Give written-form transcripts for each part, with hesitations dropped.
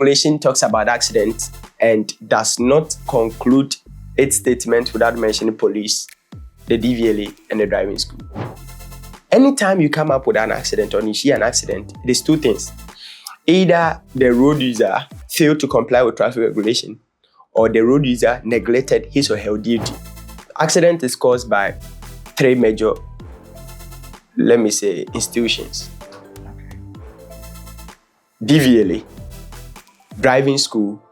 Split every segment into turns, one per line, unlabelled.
Regulation talks about accidents and does not conclude its statement without mentioning police, the DVLA, and the driving school. Anytime you come up with an accident or you see an accident, it is two things. Either the road user failed to comply with traffic regulation or the road user neglected his or her duty. Accident is caused by three major, institutions. DVLA, driving school,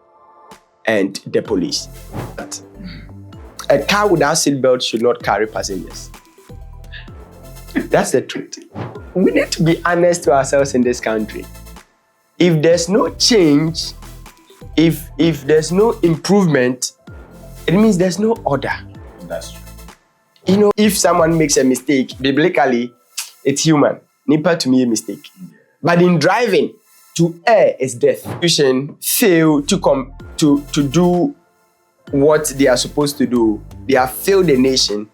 and the police. A car without seatbelt should not carry passengers. That's the truth. We need to be honest to ourselves in this country. If there's no change, if there's no improvement, it means there's no order.
That's true.
If someone makes a mistake, biblically, it's human. Nipa to me a mistake. But in driving, to err is death. Institutions fail to do what they are supposed to do. They have failed the nation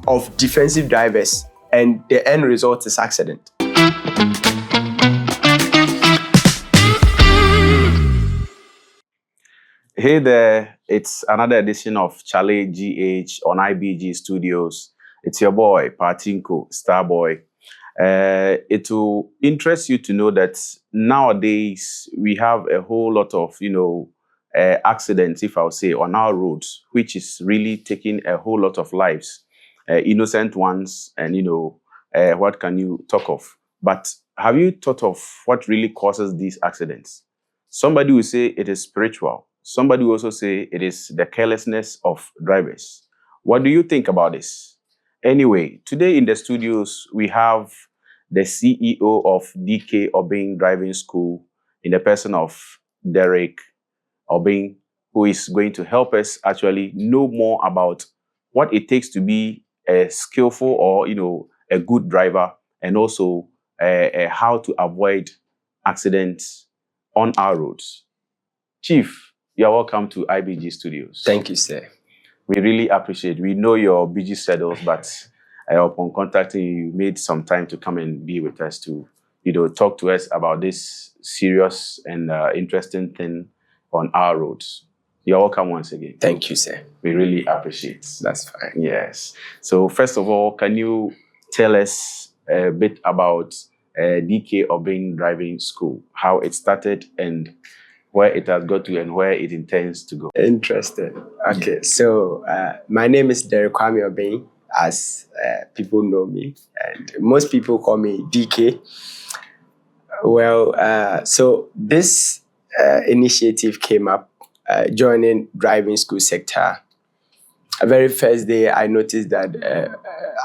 of defensive drivers, and the end result is accident.
Hey there, it's another edition of Chal GH on IBG Studios. It's your boy, Patinko, Starboy. It will interest you to know that nowadays we have a whole lot of, accidents, if I'll say, on our roads, which is really taking a whole lot of lives, innocent ones, and, what can you talk of? But have you thought of what really causes these accidents? Somebody will say it is spiritual. Somebody will also say it is the carelessness of drivers. What do you think about this? Anyway, today in the studios, we have the CEO of DK Obeng Driving School in the person of Derick Obeng, who is going to help us actually know more about what it takes to be a skillful or, a good driver, and also how to avoid accidents on our roads. Chief, you're welcome to IBG Studios.
Thank you, sir.
We really appreciate it. We know your busy schedules, but upon contacting you, you made some time to come and be with us to, talk to us about this serious and interesting thing on our roads. You're welcome once again.
Thank you, sir.
We really appreciate it.
That's fine.
Yes. So first of all, can you tell us a bit about DK Obeng Driving School, how it started and where it has got to and where it intends to go?
Interesting. Okay, so my name is Derick Obeng, as people know me, and most people call me DK. Well, so this initiative came up joining driving school sector. The very first day, I noticed that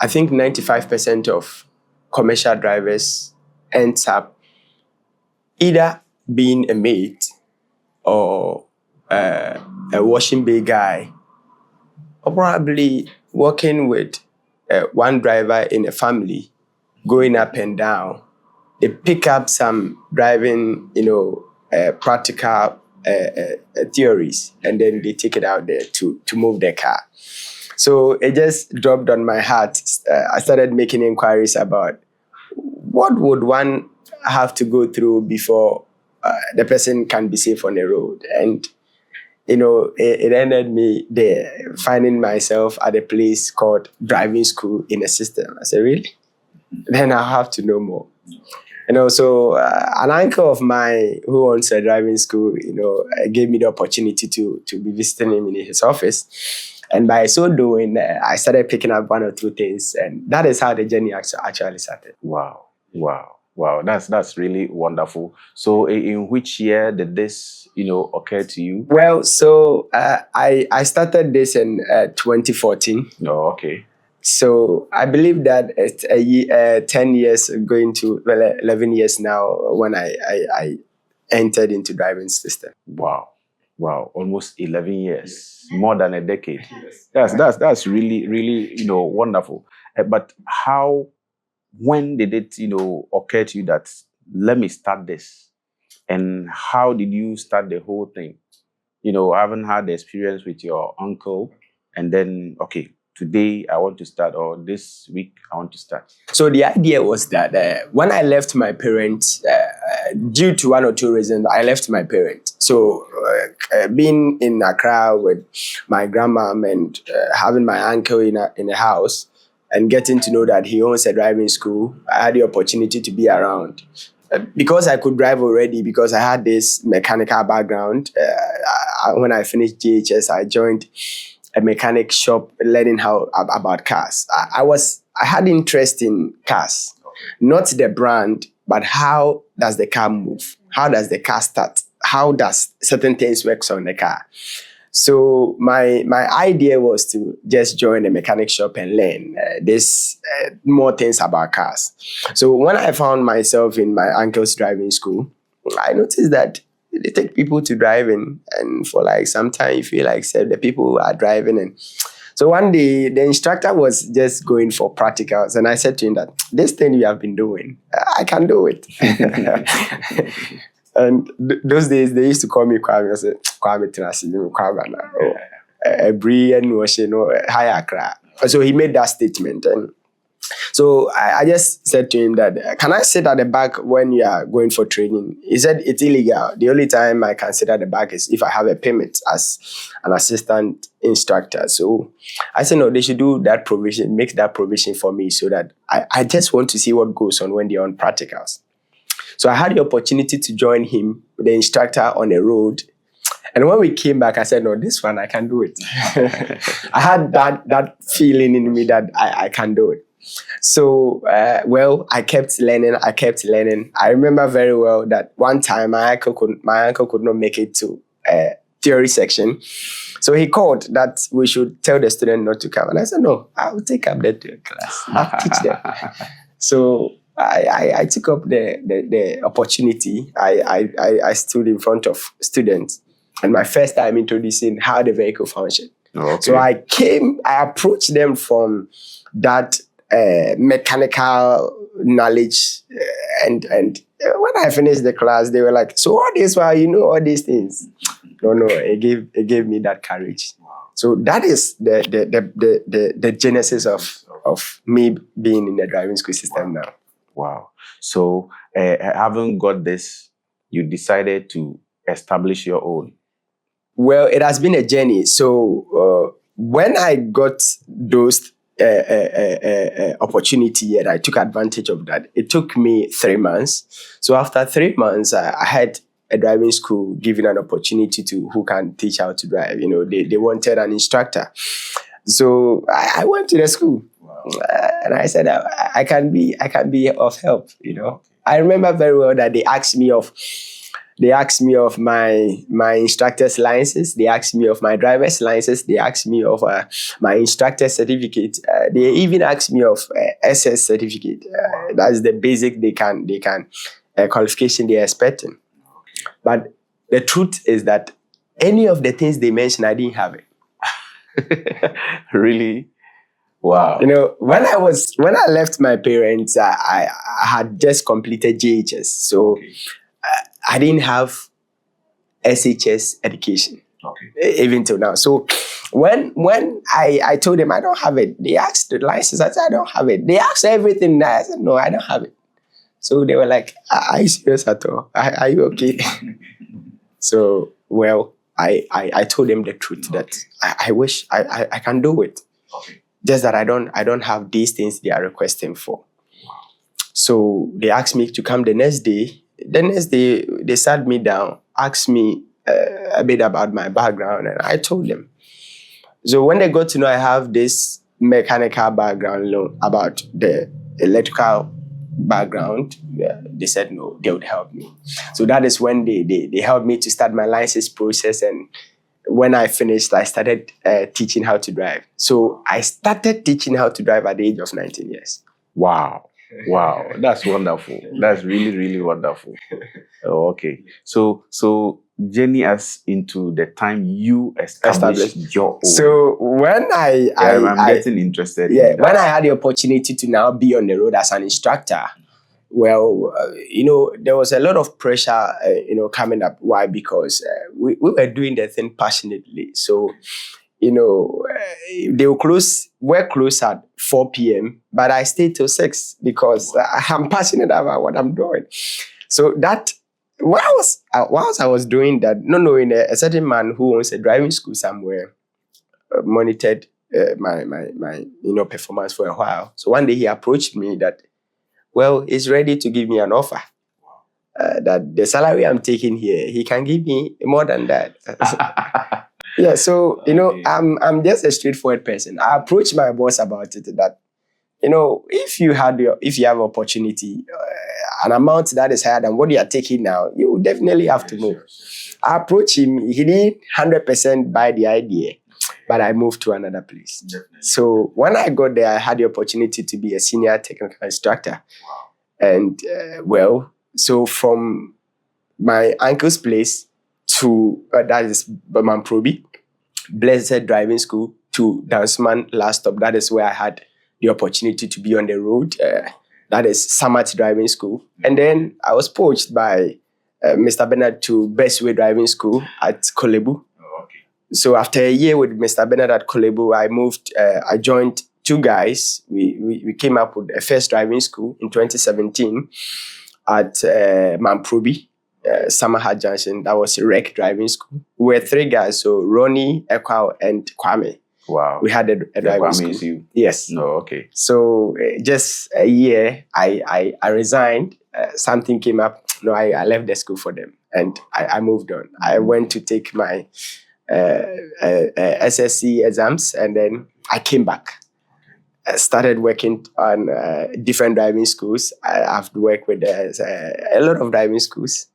I think 95% of commercial drivers ends up either being a mate or a washing bay guy, or probably working with one driver in a family, going up and down. They pick up some driving, practical theories, and then they take it out there to move their car. So it just dropped on my heart. I started making inquiries about what would one have to go through before the person can be safe on the road. And, it ended me there, finding myself at a place called driving school in a system. I said, really? Then I'll have to know more. So an uncle of mine who owns a driving school, gave me the opportunity to be visiting him in his office. And by so doing, I started picking up one or two things. And that is how the journey actually started.
Wow. That's really wonderful. So in which year did this, occur to you?
Well, so I started this in 2014.
Oh, okay.
So I believe that it's 10 years going to 11 years now when I entered into driving system.
Wow. Almost 11 years, more than a decade. Yes. That's really, really, wonderful. But when did it, occur to you that let me start this? And how did you start the whole thing? I haven't had the experience with your uncle, and then, okay, today I want to start, or this week I want to start.
So the idea was that when I left my parents, due to one or two reasons, I left my parents. So being in Accra with my grandmom and having my uncle in a house and getting to know that he owns a driving school, I had the opportunity to be around. Because I could drive already, because I had this mechanical background, when I finished GHS, I joined a mechanic shop learning about cars. I had interest in cars, not the brand, but how does the car move? How does the car start? How does certain things work on the car? So my idea was to just join a mechanic shop and learn more things about cars. So when I found myself in my uncle's driving school, I noticed that they take people to driving, and for like some time you feel like the people are driving. And so one day the instructor was just going for practicals, and I said to him that this thing you have been doing, I can do it. And those days they used to call me Kwame. I said, Kwame Tenasi, Kwame, Ebri and Hayakra. So he made that statement, and so I just said to him that, can I sit at the back when you are going for training? He said it's illegal. The only time I can sit at the back is if I have a permit as an assistant instructor. So I said, no, they should do that provision, make that provision for me, so that I just want to see what goes on when they're on practicals. So I had the opportunity to join him, the instructor, on the road. And when we came back, I said, no, this one, I can do it. I had that feeling in me that I can do it. So, I kept learning. I remember very well that one time my uncle could not make it to a theory section. So he called that we should tell the student not to come. And I said, no, I will take up that class. I'll teach them. So I took up the opportunity. I stood in front of students, and my first time introducing how the vehicle functions.
Okay.
So I approached them from that mechanical knowledge, and when I finished the class, they were like, so all this while you know all these things? No, it gave me that courage. So that is the genesis of me being in the driving school system now.
Wow. So having got this, you decided to establish your own.
Well, it has been a journey. So when I got those opportunity and I took advantage of that, it took me 3 months. So after 3 months, I had a driving school giving an opportunity to who can teach how to drive. You know, they wanted an instructor. So I went to the school. And I said, I can be of help, you know. I remember very well that they asked me of my instructor's licenses. They asked me of my driver's license. They asked me of my instructor's certificate. They even asked me of SS certificate. That's the basic they can qualification they're expecting. But the truth is that any of the things they mentioned, I didn't have it.
Really? Wow.
You know, when I left my parents, I had just completed GHS. So I didn't have SHS education, even till now. So when I told them I don't have it, they asked the license. I said I don't have it. They asked everything. I said no, I don't have it. So they were like, "Are you serious at all? Are you okay?" So I told them the truth that I wish I can do it.
Okay.
Just that I don't have these things they are requesting for. So they asked me to come the next day. The next day, they sat me down, asked me a bit about my background, and I told them. So when they got to know I have this mechanical background, about the electrical background, they said no, they would help me. So that is when they helped me to start my license process. And when I finished, I started teaching how to drive. So I started teaching how to drive at the age of 19 years.
Wow. Wow, that's wonderful. That's really, really wonderful. Oh, okay. So journey us into the time you established your own.
So when I'm
getting interested.
Yeah, in when I had the opportunity to now be on the road as an instructor, well, there was a lot of pressure, coming up. Why? Because we were doing the thing passionately. So, they will work close at 4 p.m., but I stayed till 6 because I'm passionate about what I'm doing. So that whilst I was doing that, not knowing a certain man who owns a driving school somewhere monitored my performance for a while. So one day he approached me that, well, he's ready to give me an offer. That the salary I'm taking here, he can give me more than that. Yeah, so I'm just a straightforward person. I approached my boss about it that, if you have opportunity, an amount that is higher than what you are taking now, you definitely have to move. I approached him. He didn't 100% buy the idea, but I moved to another place. Definitely. So when I got there, I had the opportunity to be a senior technical instructor. Wow. And so from my uncle's place to that is Mamprobi, Blessed Driving School, to Danceman last stop. That is where I had the opportunity to be on the road. That is Samat Driving School. And then I was poached by Mr. Bernard to Bestway Driving School at Kolebu. Oh, okay. So after a year with Mr. Bernard at Kolebu, I moved. I joined two guys. We came up with a first driving school in 2017 at Mamprobi, Samaha Junction. That was Rec Driving School. We were three guys, so Ronnie, Ekwao, and Kwame.
Wow.
We had a driving school.
Is you?
Yes.
No, okay.
So just a year, I resigned. Something came up. No, I left the school for them, and I moved on. I went to take my SSC exams, and then I came back. I started working on different driving schools. I've worked with a lot of driving schools.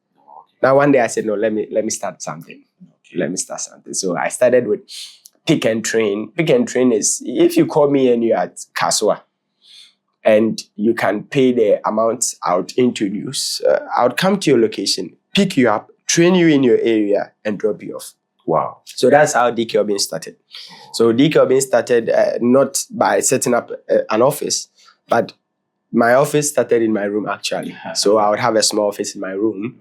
Now one day I said, no, let me start something. Okay. Let me start something. So I started with Pick and Train. Pick and Train is, if you call me and you're at Kaswa and you can pay the amount I would introduce, I would come to your location, pick you up, train you in your area, and drop you off.
Wow. So
that's how DK Obeng started. So DK Obeng started not by setting up an office, but my office started in my room actually. So I would have a small office in my room,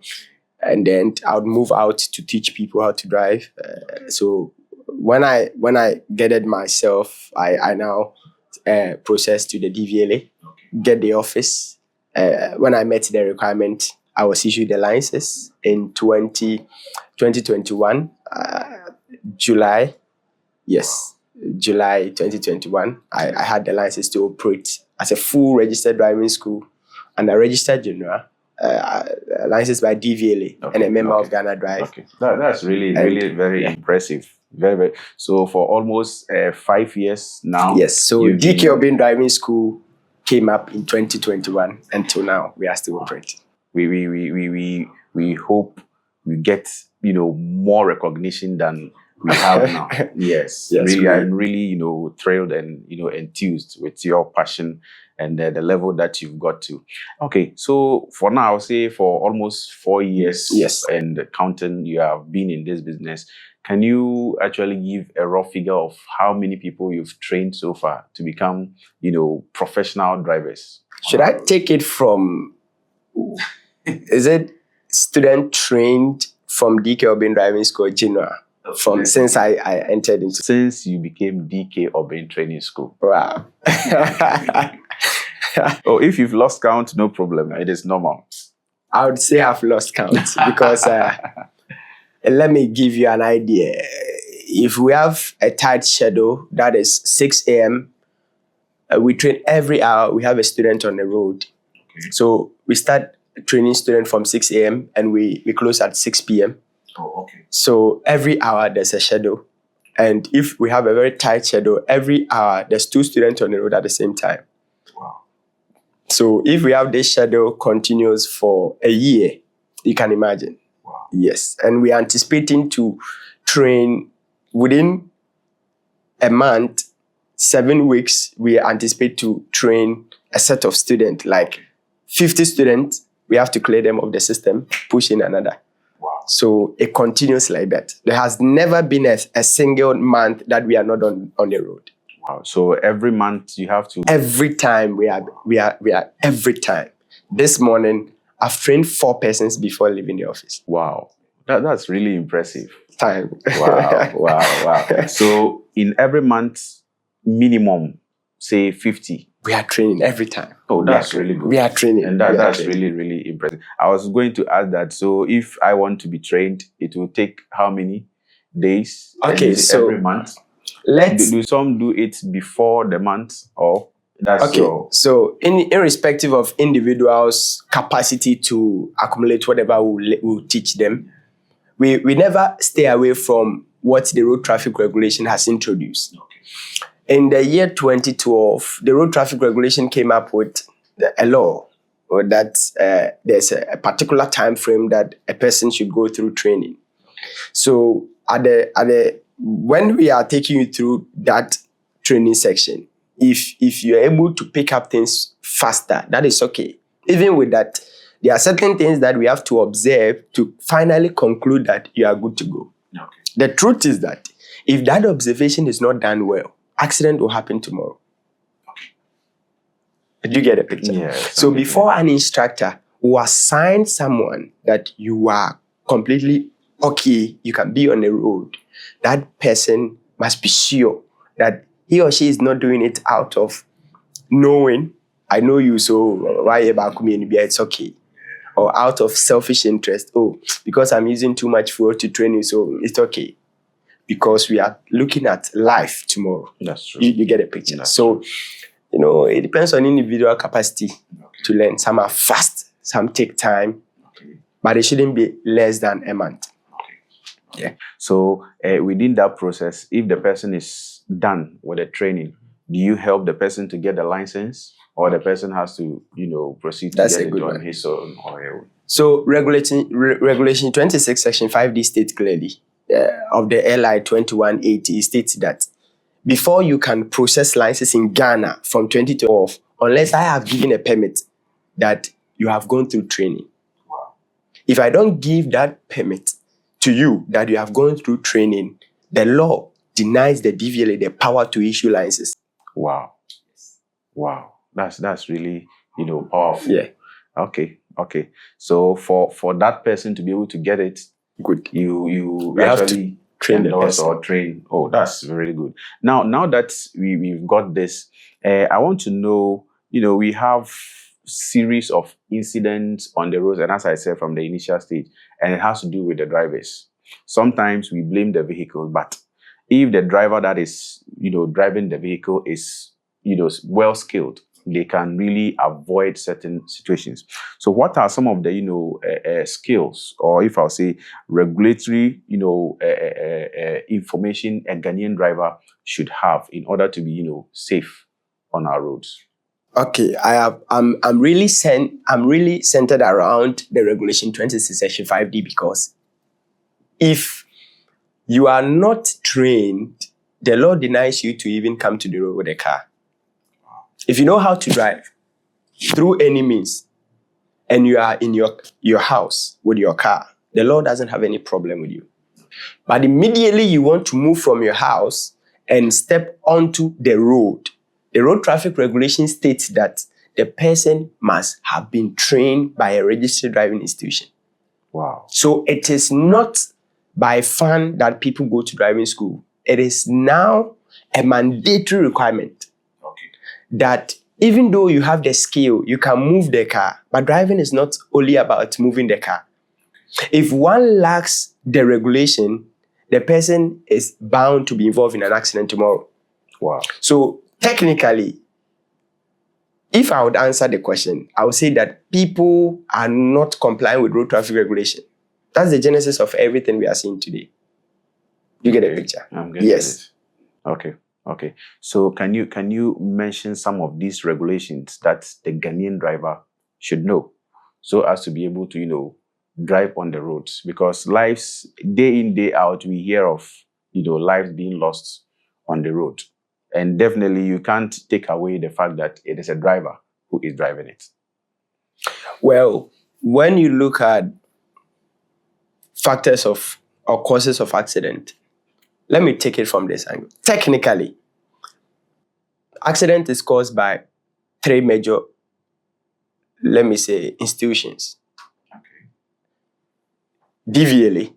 and then I would move out to teach people how to drive. So when I gathered myself, I now process to the DVLA, get the office. When I met the requirement, I was issued the licenses in 2021, July. Yes, July 2021. I had the license to operate as a full registered driving school and a registered general. Licensed by DVLA and a member of Ghana Drive.
Okay. That's really very impressive. Very, very. So for almost 5 years now.
Yes. So DK Obeng Driving School came up in 2021. Until now, we are still operating.
We hope we get more recognition than we have now. Yes. Really, I'm really thrilled and enthused with your passion and the level that you've got to. Okay, so for now, I'll say for almost 4 years and counting, you have been in this business. Can you actually give a rough figure of how many people you've trained so far to become, professional drivers?
Should I take it from, is it student trained from DK Obeng Driving School, General? Since I entered into...
Since you became DK Obeng Training School.
Wow.
Oh, if you've lost count, no problem. It is normal.
I would say I've lost count because let me give you an idea. If we have a tight schedule, that is 6 a.m., we train every hour. We have a student on the road. Okay. So we start training students from 6 a.m. and we close at 6 p.m.
Oh, okay.
So every hour there's a schedule. And if we have a very tight schedule, every hour there's 2 students on the road at the same time.
Wow.
So if we have this schedule continuous for a year, you can imagine.
Wow.
Yes. And we are anticipating to train within a month, 7 weeks, we anticipate to train a set of students, like 50 students. We have to clear them off the system, push in another.
Wow.
So it continues like that. There has never been a single month that we are not on the road.
Wow. So every month you have to...
Every time we are every time. This morning, I've trained 4 persons before leaving the office.
Wow. That's really impressive.
Time.
Wow. So in every month, minimum, say 50
We are training every time.
Oh, that's really good.
We are training.
And that's really, really impressive. I was going to ask that. So if I want to be trained, it will take how many days?
Okay, so
every month.
Let's
do some do it before the month, or that's
okay. So irrespective of individuals' capacity to accumulate whatever we'll teach them, we never stay away from what the road traffic regulation has introduced.
Okay.
In the year 2012, the road traffic regulation came up with a law that there's a particular time frame that a person should go through training. So when we are taking you through that training section, if you're able to pick up things faster, that is okay. Even with that, there are certain things that we have to observe to finally conclude that you are good to go.
Okay.
The truth is that if that observation is not done well, accident will happen tomorrow.
Okay.
Did you get a picture?
Yes.
So before an instructor will assign someone that you are completely okay, you can be on the road, that person must be sure that he or she is not doing it out of knowing, I know you, so why about me? It's okay. Or out of selfish interest, oh, because I'm using too much fuel to train you, so it's okay. Because we are looking at life tomorrow.
That's true.
You get a picture. So, it depends on individual capacity to learn. Some are fast, some take time, but it shouldn't be less than a month.
Okay. Yeah. So within that process, if the person is done with the training, do you help the person to get the license, or the person has to, proceed to get it on his own or her own?
So regulation 26, section 5D states clearly of the LI 2180 states that before you can process license in Ghana from 2012, unless I have given a permit that you have gone through training.
Wow.
If I don't give that permit to you that you have gone through training, the law denies the DVLA the power to issue licenses.
Wow. Wow. That's really, powerful.
Yeah.
Okay. So for that person to be able to get it,
good.
You
have to train the person.
Or train. Oh, that's really good. Now that we've got this, I want to know, we have series of incidents on the roads, and as I said from the initial stage, and it has to do with the drivers. Sometimes we blame the vehicle, but if the driver that is, driving the vehicle is, well skilled, they can really avoid certain situations. So what are some of the, skills, or if I'll say regulatory, information a Ghanaian driver should have in order to be, safe on our roads?
Okay, I'm really centered around the regulation 26 section 5D, because if you are not trained, the law denies you to even come to the road with a car. If you know how to drive through any means, and you are in your house with your car, the law doesn't have any problem with you. But immediately you want to move from your house and step onto the road traffic regulation states that the person must have been trained by a registered driving institution.
Wow.
So it is not by fun that people go to driving school. It is now a mandatory requirement. That even though you have the skill, you can move the car, but driving is not only about moving the car. If one lacks the regulation, the person is bound to be involved in an accident tomorrow.
Wow.
So technically, if I would answer the question, I would say that people are not complying with road traffic regulation. That's the genesis of everything we are seeing today. You get a picture?
I'm getting
yes.
It. Okay. So can you mention some of these regulations that the Ghanaian driver should know, so as to be able to, drive on the roads? Because lives, day in, day out, we hear of, lives being lost on the road. And definitely you can't take away the fact that it is a driver who is driving it.
Well, when you look at factors of or causes of accident, let me take it from this angle. Technically, accident is caused by three major, institutions.
Okay.
DVLA,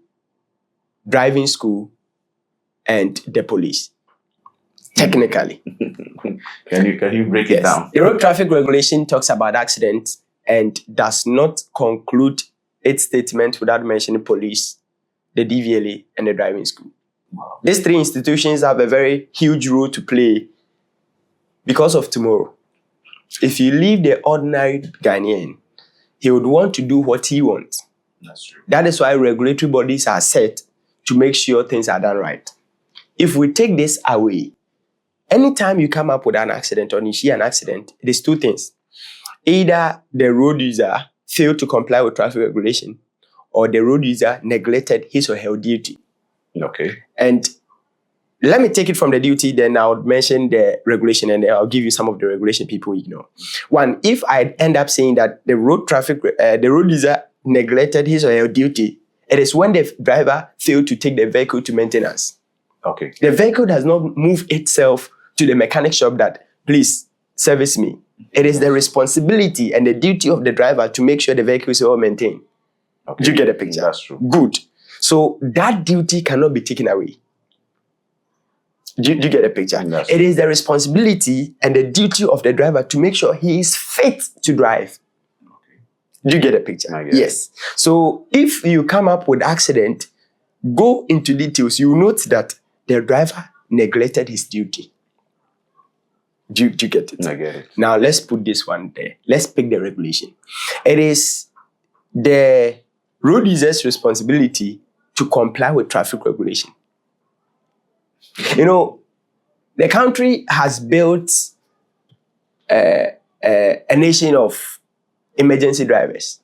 driving school, and the police. technically.
Can you break it down?
The road traffic regulation talks about accidents and does not conclude its statement without mentioning police, the DVLA, and the driving school.
Wow.
These three institutions have a very huge role to play because of tomorrow. If you leave the ordinary Ghanaian, he would want to do what he wants.
That's true.
That is why regulatory bodies are set to make sure things are done right. If we take this away, anytime you come up with an accident or you see an accident, it is two things. Either the road user failed to comply with traffic regulation or the road user neglected his or her duty.
Okay.
And let me take it from the duty, then I'll mention the regulation and then I'll give you some of the regulation people ignore. One, if I end up saying that the road user neglected his or her duty, it is when the driver failed to take the vehicle to maintenance.
Okay.
The vehicle does not move itself to the mechanic shop that, please, service me. It is the responsibility and the duty of the driver to make sure the vehicle is well maintained.
Okay.
Do you get the picture?
That's true.
Good. So that duty cannot be taken away. Do you get the picture? It is the responsibility and the duty of the driver to make sure he is fit to drive.
Okay.
Do you get the picture? Yes. So if you come up with accident, go into details, you note that the driver neglected his duty. Do you get it?
I get it.
Now let's put this one there. Let's pick the regulation. It is the road user's responsibility to comply with traffic regulation. You know, the country has built a nation of emergency drivers.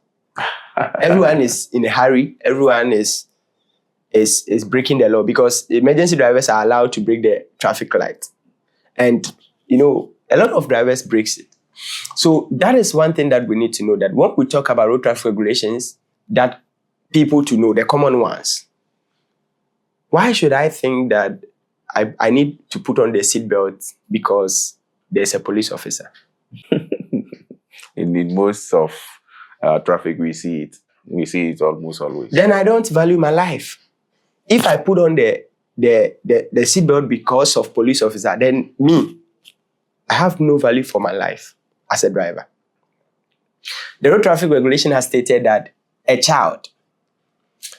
Everyone is in a hurry. Everyone is breaking the law because emergency drivers are allowed to break the traffic light. And, you know, a lot of drivers breaks it. So that is one thing that we need to know, that when we talk about road traffic regulations, that people to know, the common ones. Why should I think that I need to put on the seatbelt because there's a police officer?
In most of traffic, we see it. We see it almost always.
Then I don't value my life. If I put on the seatbelt because of police officer, then me, I have no value for my life as a driver. The road traffic regulation has stated that a child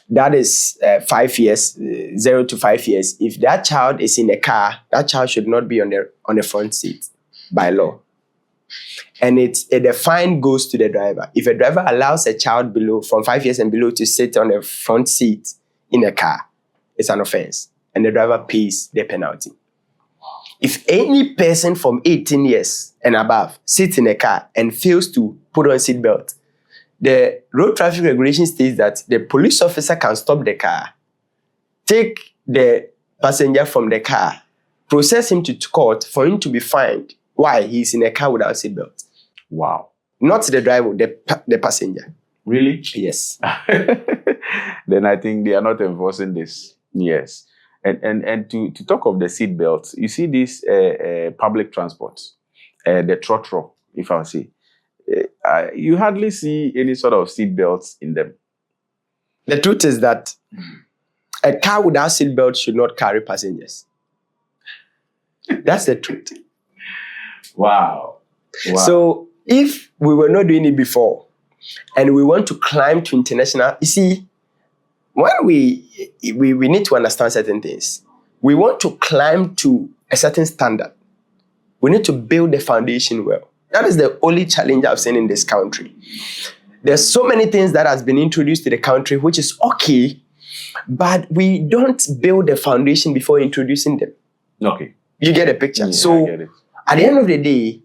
that is 5 years, 0 to 5 years, if that child is in a car, that child should not be on the front seat by law. And the fine goes to the driver. If a driver allows a child from 5 years and below to sit on the front seat in a car, it's an offense, and the driver pays the penalty. If any person from 18 years and above sits in a car and fails to put on seatbelt, the road traffic regulation states that the police officer can stop the car, take the passenger from the car, process him to court for him to be fined. Why? He's in a car without seatbelt.
Wow.
Not the driver, the passenger.
Really?
Yes.
Then I think they are not enforcing this. Yes. And to talk of the seatbelts, you see this public transport, the trotro, if I say, you hardly see any sort of seatbelts in them.
The truth is that a car without seatbelt should not carry passengers. That's the truth.
Wow.
So if we were not doing it before and we want to climb to international, you see, when we need to understand certain things. We want to climb to a certain standard. We need to build the foundation well. That is the only challenge I've seen in this country. There's so many things that has been introduced to the country, which is okay, but we don't build the foundation before introducing them.
Okay.
You get a picture?
Yeah,
so
I get it.
At the end of the day,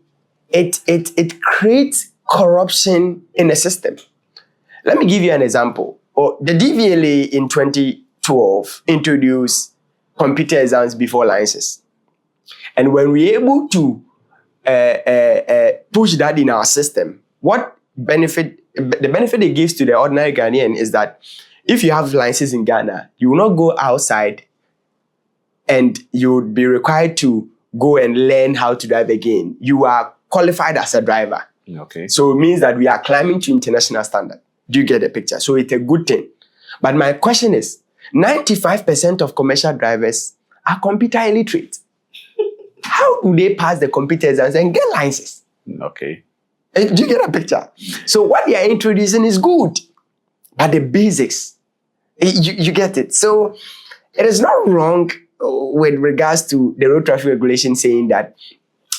it creates corruption in the system. Let me give you an example. The DVLA in 2012 introduced computer exams before licenses. And when we're able to push that in our system, the benefit it gives to the ordinary Ghanaian is that if you have license in Ghana, you will not go outside and you would be required to go and learn how to drive again. You are qualified as a driver.
Okay.
So it means that we are climbing to international standard. Do you get the picture? So it's a good thing. But my question is, 95% of commercial drivers are computer illiterate. How do they pass the computer exams and get licenses?
Okay.
Do you get a picture? So what they are introducing is good, but the basics, you get it. So it is not wrong with regards to the road traffic regulation saying that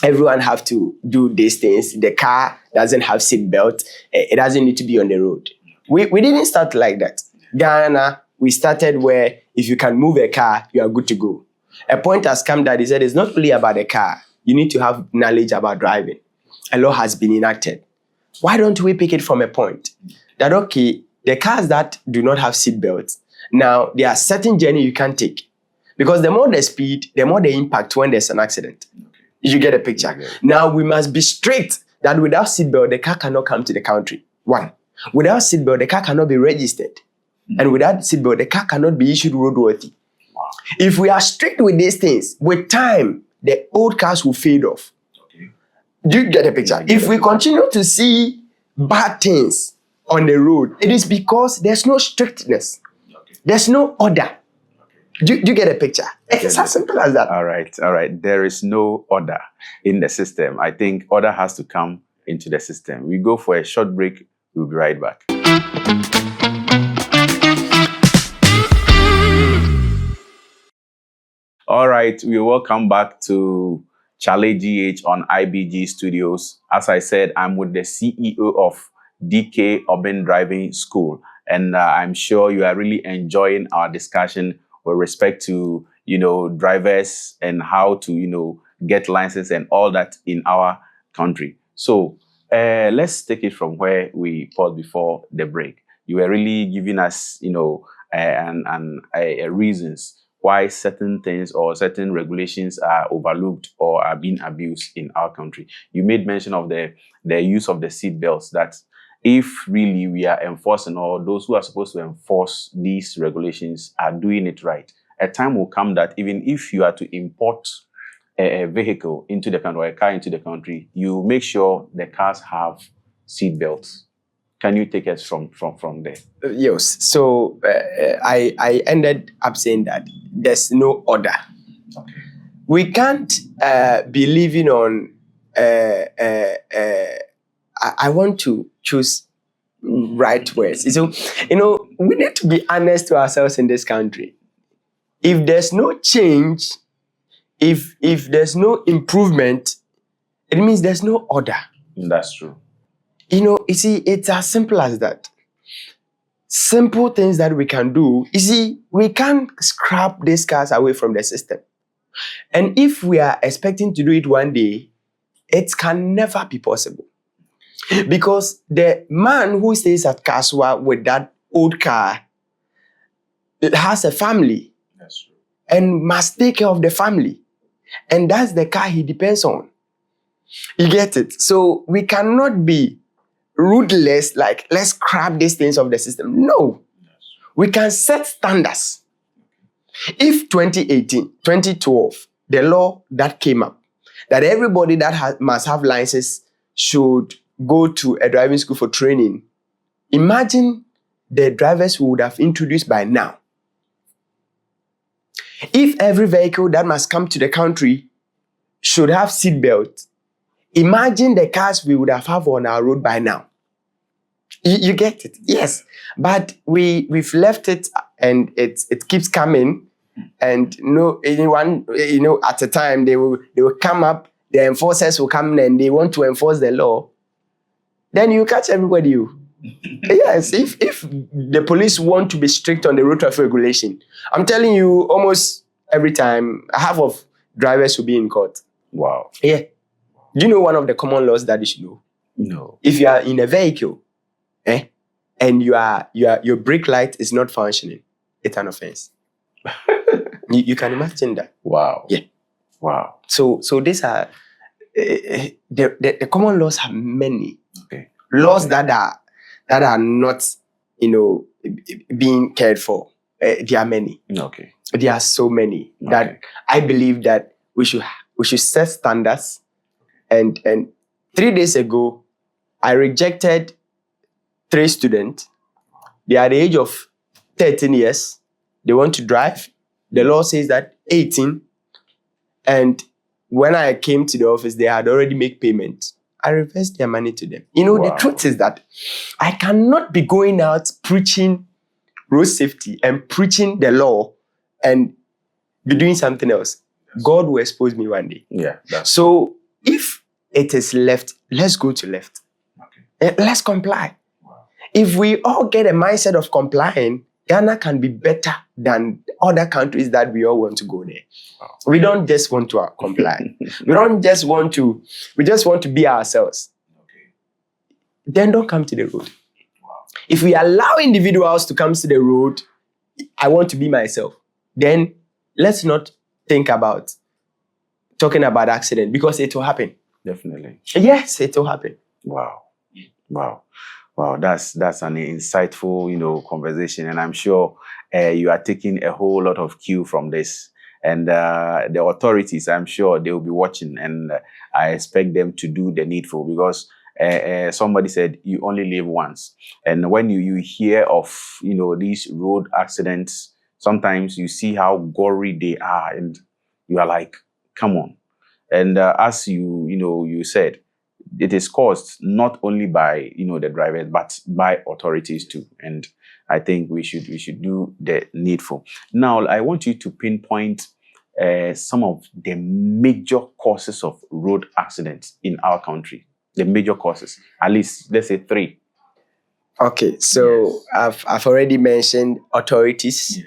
everyone have to do these things. The car doesn't have seat belt. It doesn't need to be on the road. We didn't start like that. Ghana, we started where if you can move a car, you are good to go. A point has come that he said it's not only about the car. You need to have knowledge about driving. A law has been enacted. Why don't we pick it from a point that, okay, the cars that do not have seat belts, now there are certain journey you can't take. Because the more the speed, the more the impact when there's an accident. You get a picture. Okay. Now we must be strict that without seatbelt, the car cannot come to the country. One. Without seatbelt, the car cannot be registered. And without seatbelt, the car cannot be issued roadworthy. Wow. If we are strict with these things, with time, the old cars will fade off. Okay. Do you get a picture? If we continue to see bad things on the road, it is because there's no strictness. Okay. There's no order. Do you get a picture? It's as simple as that.
All right. There is no order in the system. I think order has to come into the system. We go for a short break. We'll be right back. All right, we welcome back to Chal GH on IBG Studios. As I said, I'm with the CEO of DK Obeng Driving School, and I'm sure you are really enjoying our discussion with respect to, drivers and how to, get license and all that in our country. So let's take it from where we paused before the break. You were really giving us, reasons why certain things or certain regulations are overlooked or are being abused in our country. You made mention of the use of the seat belts, that if really we are enforcing, or those who are supposed to enforce these regulations are doing it right, a time will come that even if you are to import a vehicle into the country, or a car into the country, you make sure the cars have seat belts. Can you take us from there?
Yes. So I ended up saying that there's no order. Okay. We can't be living on I want to choose right words. So, we need to be honest to ourselves in this country. If there's no change, if there's no improvement, it means there's no order.
That's true.
You see, it's as simple as that. Simple things that we can do. You see, we can't scrap these cars away from the system. And if we are expecting to do it one day, it can never be possible. Because the man who stays at Kaswa with that old car has a family.
That's true.
And must take care of the family. And that's the car he depends on. You get it? So we cannot be ruthless, like let's scrap these things of the system. No. Yes. We can set standards. If 2012, the law that came up, that everybody that must have license should go to a driving school for training, imagine the drivers we would have introduced by now. If every vehicle that must come to the country should have seatbelt, imagine the cars we would have on our road by now. You get it? Yes. But we've left it, and it keeps coming. And anyone, at a time they will come up, the enforcers will come and they want to enforce the law. Then you catch everybody. Yes, if the police want to be strict on the road traffic regulation, I'm telling you, almost every time, half of drivers will be in court.
Wow.
Yeah. Do you know one of the common laws that you should know?
No.
If you are in a vehicle, and your brake light is not functioning, it's an offense. you can imagine that.
Wow.
Yeah.
Wow.
So these are the common laws are many.
Okay.
Laws that are not, being cared for. There are many.
Okay.
There are so many that I believe that we should set standards. And 3 days ago, I rejected 3 students. They are the age of 13 years. They want to drive. The law says that 18. And when I came to the office, they had already made payment. I reversed their money to them. You know, the truth is that I cannot be going out preaching road safety and preaching the law and be doing something else. God will expose me one day.
Yeah.
So if it is left, let's go to left. Okay. Let's comply. Wow. If we all get a mindset of complying, Ghana can be better than other countries that we all want to go there. Wow. We don't just want to comply. We just want to be ourselves. Okay. Then don't come to the road. Wow. If we allow individuals to come to the road, I want to be myself, then let's not think about talking about accident, because it will happen.
Definitely.
Yes, it will happen.
Wow. That's an insightful, conversation, and I'm sure you are taking a whole lot of cue from this. And the authorities, I'm sure they will be watching, and I expect them to do the needful, because somebody said you only live once. And when you hear of these road accidents, sometimes you see how gory they are, and you are like, come on. And as you said, it is caused not only by the drivers, but by authorities too. And I think we should do the needful. Now, I want you to pinpoint some of the major causes of road accidents in our country. The major causes, at least let's say 3.
Okay, so yes. I've already mentioned authorities. Yes.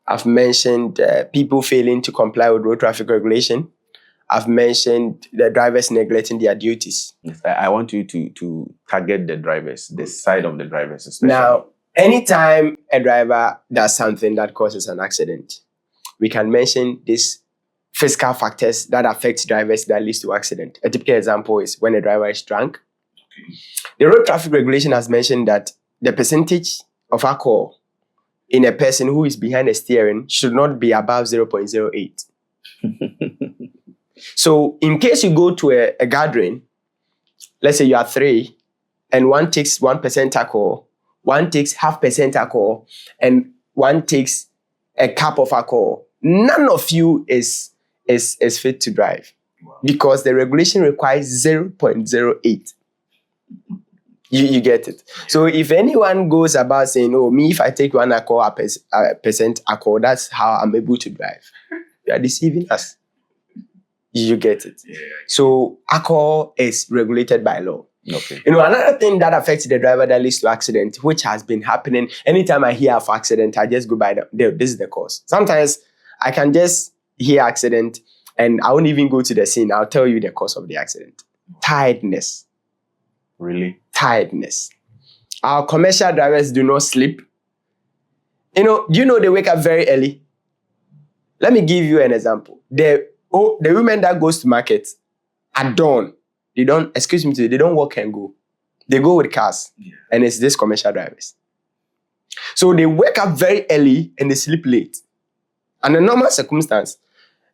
I've mentioned people failing to comply with road traffic regulation. I've mentioned the drivers neglecting their duties.
Yes, I want you to target the drivers, the side of the drivers especially.
Now, anytime a driver does something that causes an accident, we can mention these physical factors that affect drivers that leads to accident. A typical example is when a driver is drunk. Okay. The road traffic regulation has mentioned that the percentage of alcohol in a person who is behind the steering should not be above 0.08. So in case you go to a gathering, let's say you are 3, and one takes 1% alcohol, one takes 0.5% alcohol, and one takes a cup of alcohol, none of you is fit to drive. Wow. Because the regulation requires 0.08. You get it. So if anyone goes about saying, "Oh, me, if I take 1 alcohol, percent alcohol, that's how I'm able to drive," you are deceiving us. You get it. Yeah. So alcohol is regulated by law. Okay. Another thing that affects the driver that leads to accident, which has been happening, anytime I hear of accident, I just go by this is the cause. Sometimes I can just hear accident and I won't even go to the scene. I'll tell you the cause of the accident. Tiredness.
Really?
Tiredness. Our commercial drivers do not sleep. They wake up very early. Let me give you an example. The women that goes to market at dawn, they don't walk and go. They go with cars. Yeah. And it's these commercial drivers. So they wake up very early and they sleep late. Under normal circumstance,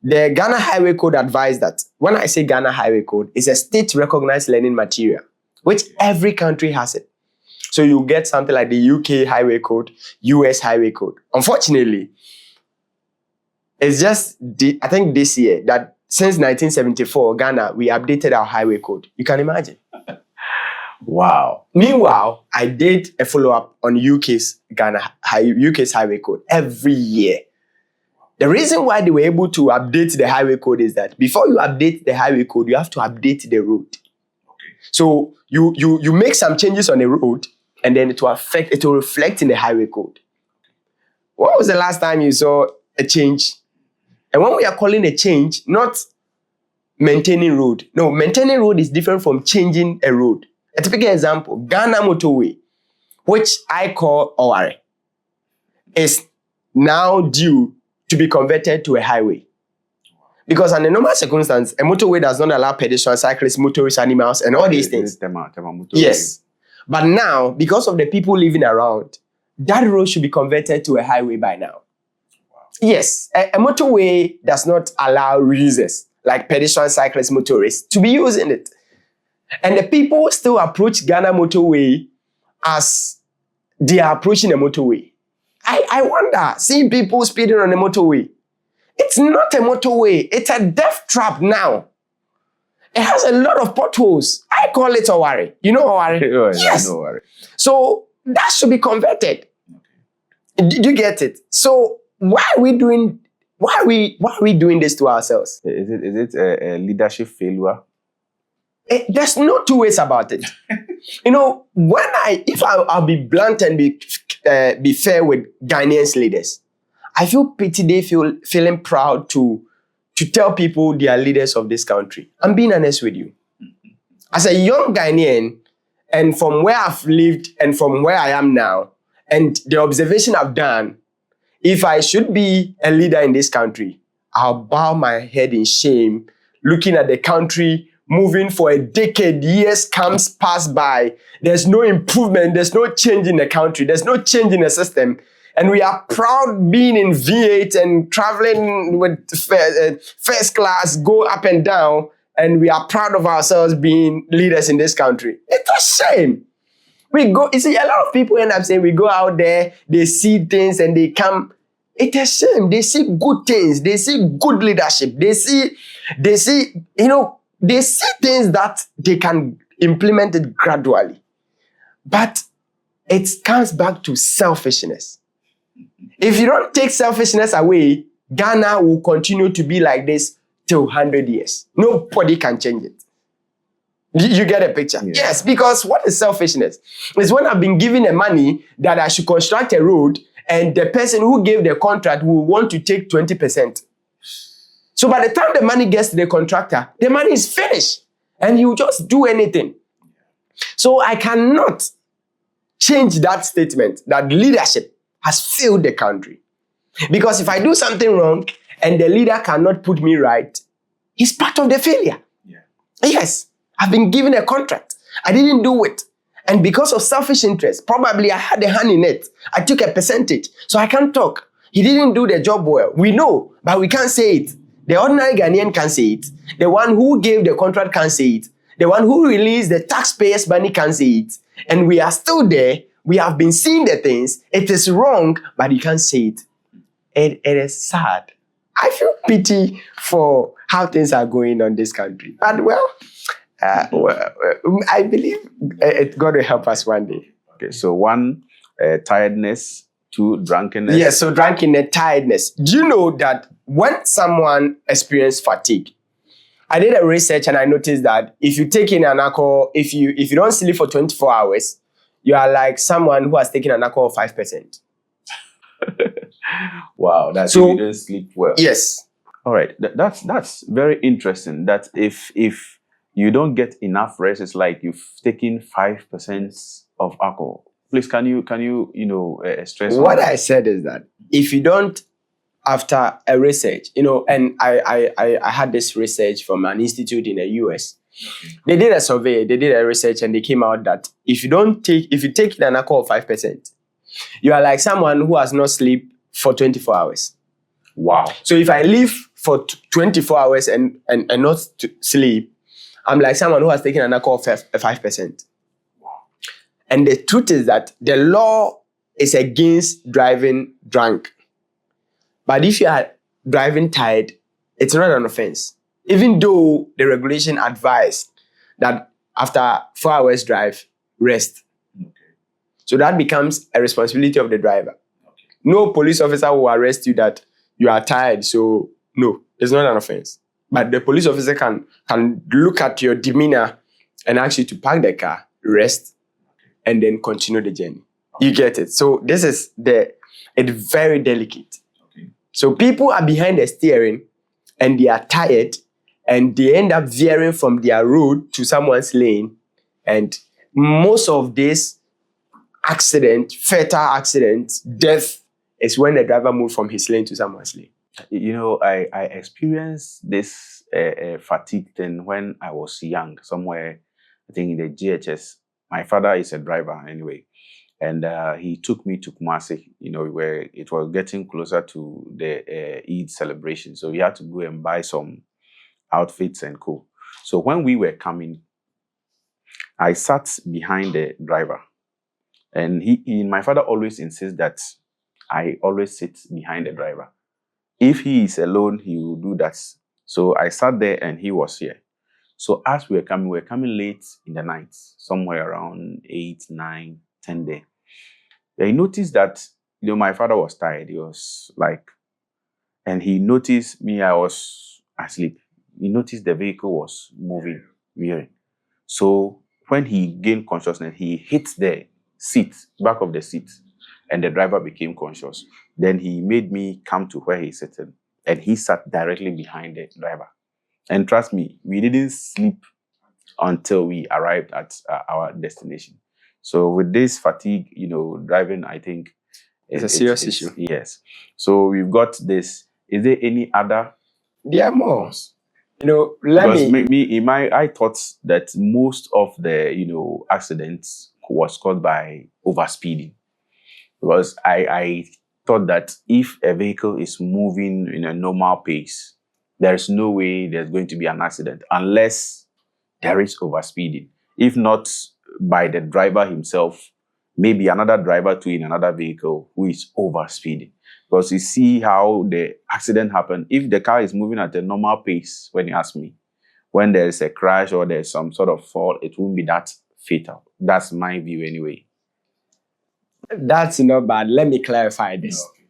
the Ghana Highway Code advised that, when I say Ghana Highway Code, it's a state-recognized learning material, which every country has it. So you get something like the UK Highway Code, US Highway Code. Unfortunately, it's just, I think this year, that since 1974, Ghana, we updated our highway code. You can imagine.
Wow.
Meanwhile, I did a follow-up on UK's highway code every year. The reason why they were able to update the highway code is that before you update the highway code, you have to update the road. Okay. So you make some changes on the road, and then it will reflect in the highway code. When was the last time you saw a change? And when we are calling a change, not maintaining road. No, maintaining road is different from changing a road. A typical example, Ghana motorway, which I call Oware, is now due to be converted to a highway. Because under normal circumstance, a motorway does not allow pedestrians, cyclists, motorists, animals, and all these things. Yes. But now, because of the people living around, that road should be converted to a highway by now. Yes, a motorway does not allow users like pedestrians, cyclists, motorists to be using it. And the people still approach Ghana motorway as they are approaching a motorway. I wonder, seeing people speeding on the motorway. It's not a motorway. It's a death trap now. It has a lot of potholes. I call it a worry. You know worry?
Yes. No worry.
So that should be converted. Did you get it? So why are we doing this to ourselves?
Is it a leadership failure?
There's no two ways about it. I'll be blunt and be fair with Ghanaian leaders, I feel pity they feeling proud to tell people they are leaders of this country. I'm being honest with you. As a young Ghanaian, and from where I've lived and from where I am now, and the observation I've done, if I should be a leader in this country, I'll bow my head in shame looking at the country moving for a decade, years pass by. There's no improvement, there's no change in the country, there's no change in the system. And we are proud being in V8 and traveling with first class, go up and down, and we are proud of ourselves being leaders in this country. It's a shame. A lot of people end up saying we go out there, they see things and they come. It's a shame. They see good things. They see good leadership. They see things that they can implement it gradually. But it comes back to selfishness. If you don't take selfishness away, Ghana will continue to be like this till 100 years. Nobody can change it. You get a picture? Yeah. Yes, because what is selfishness? It's when I've been given the money that I should construct a road and the person who gave the contract will want to take 20%. So by the time the money gets to the contractor, the money is finished and you just do anything. So I cannot change that statement that leadership has failed the country. Because if I do something wrong and the leader cannot put me right, he's part of the failure. Yeah. Yes, I've been given a contract. I didn't do it. And because of selfish interest, probably I had a hand in it. I took a percentage, so I can't talk. He didn't do the job well. We know, but we can't say it. The ordinary Ghanaian can't say it. The one who gave the contract can't say it. The one who released the taxpayers' money can't say it. And we are still there. We have been seeing the things. It is wrong, but you can't say it. It is sad. I feel pity for how things are going on in this country. But I believe it's going to help us one day.
Okay, so one, tiredness, two, drunkenness.
Yes, so drunkenness, tiredness. Do you know that when someone experiences fatigue, I did a research and I noticed that if you take in an alcohol, if you don't sleep for 24 hours, you are like someone who has taken an alcohol of 5%.
Wow, that's so you don't sleep well.
Yes.
All right, that's very interesting. That if you don't get enough rest, it's like you've taken 5% of alcohol. Please, can you stress?
What I said is that if you don't, after a research, and I had this research from an institute in the US. They did a survey, they did a research, and they came out that if you take an alcohol of 5%, you are like someone who has not slept for 24 hours.
Wow.
So if I live for 24 hours and not sleep, I'm like someone who has taken an alcohol of 5%. And the truth is that the law is against driving drunk. But if you are driving tired, it's not an offense. Even though the regulation advised that after 4 hours drive, rest. Okay. So that becomes a responsibility of the driver. Okay. No police officer will arrest you that you are tired. So no, it's not an offense. But the police officer can look at your demeanor and ask you to park the car, rest, and then continue the journey. Okay. You get it? So this is it's very delicate. Okay. So people are behind the steering and they are tired and they end up veering from their road to someone's lane. And most of this fatal accidents, death, is when the driver moves from his lane to someone's lane.
I experienced this fatigue thing when I was young, somewhere, I think in the GHS. My father is a driver anyway, and he took me to Kumasi, where it was getting closer to the Eid celebration. So we had to go and buy some outfits and co. So when we were coming, I sat behind the driver, and my father always insists that I always sit behind the driver. If he is alone, he will do that. So I sat there and he was here. So as we were coming late in the night, somewhere around 8, 9, 10 there. I noticed that, my father was tired. He was like, and he noticed me, I was asleep. He noticed the vehicle was moving, veering. So when he gained consciousness, he hit the seat, back of the seat, and the driver became conscious. Then he made me come to where he's sitting, and he sat directly behind the driver. And trust me, we didn't sleep until we arrived at our destination. So with this fatigue, driving, I think
it's a serious issue.
Yes. So we've got this. Is there any other?
There are more.
I thought that most of the accidents was caused by overspeeding, because I thought that if a vehicle is moving in a normal pace, there's no way there's going to be an accident unless there is overspeeding. If not by the driver himself, maybe another driver too in another vehicle who is overspeeding. Because you see how the accident happened. If the car is moving at a normal pace, when you ask me, when there's a crash or there's some sort of fall, it won't be that fatal. That's my view anyway.
That's not bad. Let me clarify this.
Okay.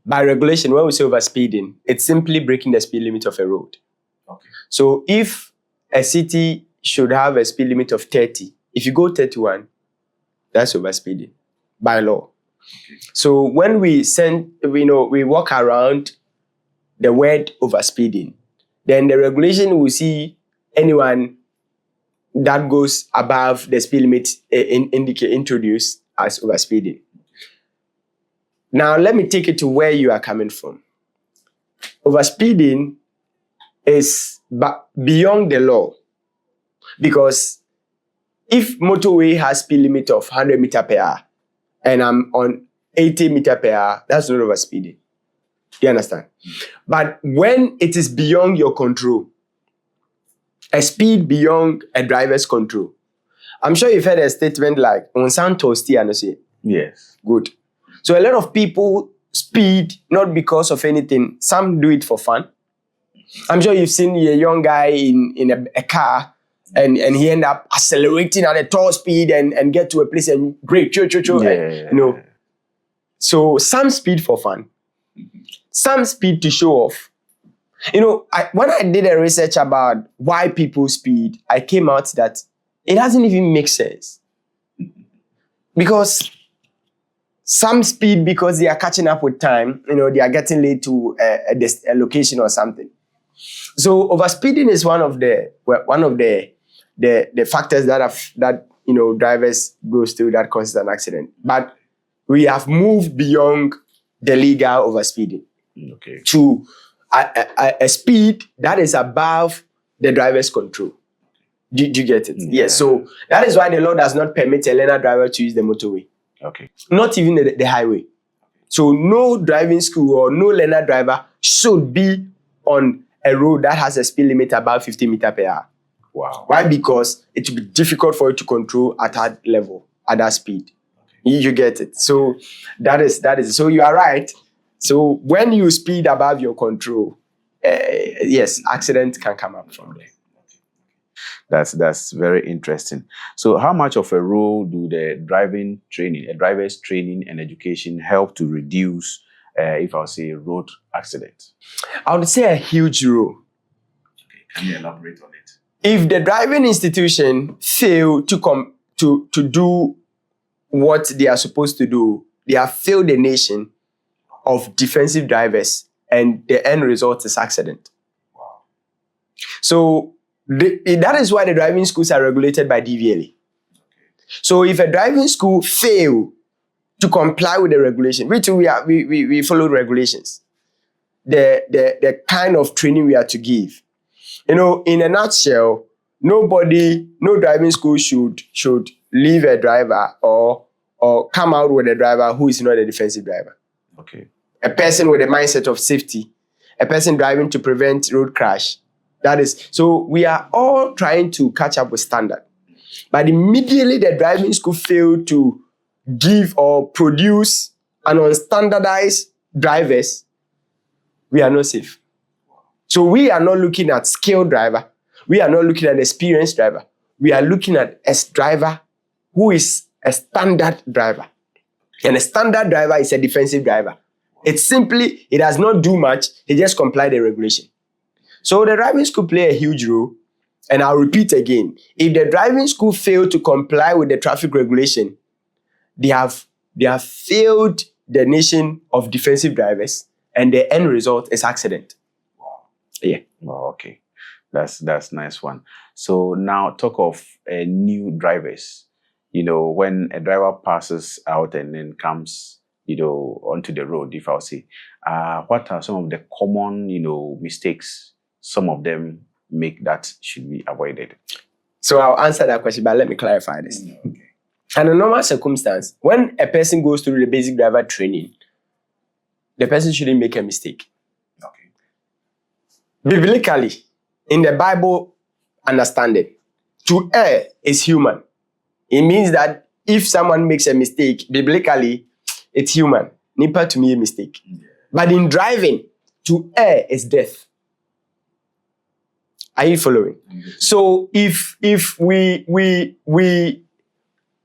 By regulation, when we say overspeeding, it's simply breaking the speed limit of a road.
Okay.
So if a city should have a speed limit of 30, if you go 31, that's overspeeding by law. Okay. So when we walk around the word overspeeding, then the regulation will see anyone that goes above the speed limit introduced as overspeeding. Now, let me take it to where you are coming from. Overspeeding is beyond the law, because if motorway has speed limit of 100 meter per hour and I'm on 80 meter per hour, that's not overspeeding. You understand? But when it is beyond your control, a speed beyond a driver's control, I'm sure you've heard a statement like, on sound toasty, and I say,
yes.
Good. So a lot of people speed not because of anything. Some do it for fun. I'm sure you've seen a young guy in a car and he end up accelerating at a tall speed and get to a place and brake.
Yeah.
So some speed for fun. Some speed to show off. When I did a research about why people speed, I came out that it doesn't even make sense. Because some speed because they are catching up with time, they are getting late to a location or something. So overspeeding is one of the factors that drivers go through that causes an accident. But we have moved beyond the legal overspeeding to a speed that is above the driver's control. Do you get it?
Yeah.
Yes. So that is why the law does not permit a learner driver to use the motorway.
Okay.
Not even the highway. So no driving school or no learner driver should be on a road that has a speed limit above 50 meter per hour.
Wow.
Why? Because it will be difficult for you to control at that level, at that speed. Okay. You get it. So that is. So you are right. So when you speed above your control, yes, accident can come up from there.
That's very interesting. So how much of a role do the driver's training and education help to reduce, if I'll say, road accidents?
I would say a huge role.
Okay, can you elaborate on it?
If the driving institution fail to do what they are supposed to do, they have failed the nation of defensive drivers, and the end result is accident.
Wow.
So that is why the driving schools are regulated by DVLA. Okay. So if a driving school fail to comply with the regulation, we follow regulations, the kind of training we are to give. In a nutshell, no driving school should leave a driver or come out with a driver who is not a defensive driver.
Okay.
A person with a mindset of safety, a person driving to prevent road crash. That is, so we are all trying to catch up with standard. But immediately the driving school failed to give or produce an unstandardized drivers, we are not safe. So we are not looking at skilled driver. We are not looking at experienced driver. We are looking at a driver who is a standard driver. And a standard driver is a defensive driver. It's simply, it does not do much. He just comply the regulation. So the driving school play a huge role. And I'll repeat again. If the driving school fail to comply with the traffic regulation, they have failed the nation of defensive drivers, and the end result is accident.
Wow.
Yeah.
Oh, okay. That's nice one. So now talk of new drivers. When a driver passes out and then comes, onto the road, if I'll say, what are some of the common, mistakes some of them make that should be avoided?
So I'll answer that question, but let me clarify this.
Okay.
Under normal circumstance, when a person goes through the basic driver training, the person shouldn't make a mistake.
Okay.
Biblically, in the Bible understanding, to err is human. It means that if someone makes a mistake, biblically, it's human. Nipa to me a mistake. Yeah. But in driving, to err is death. Are you following? Mm-hmm. So if we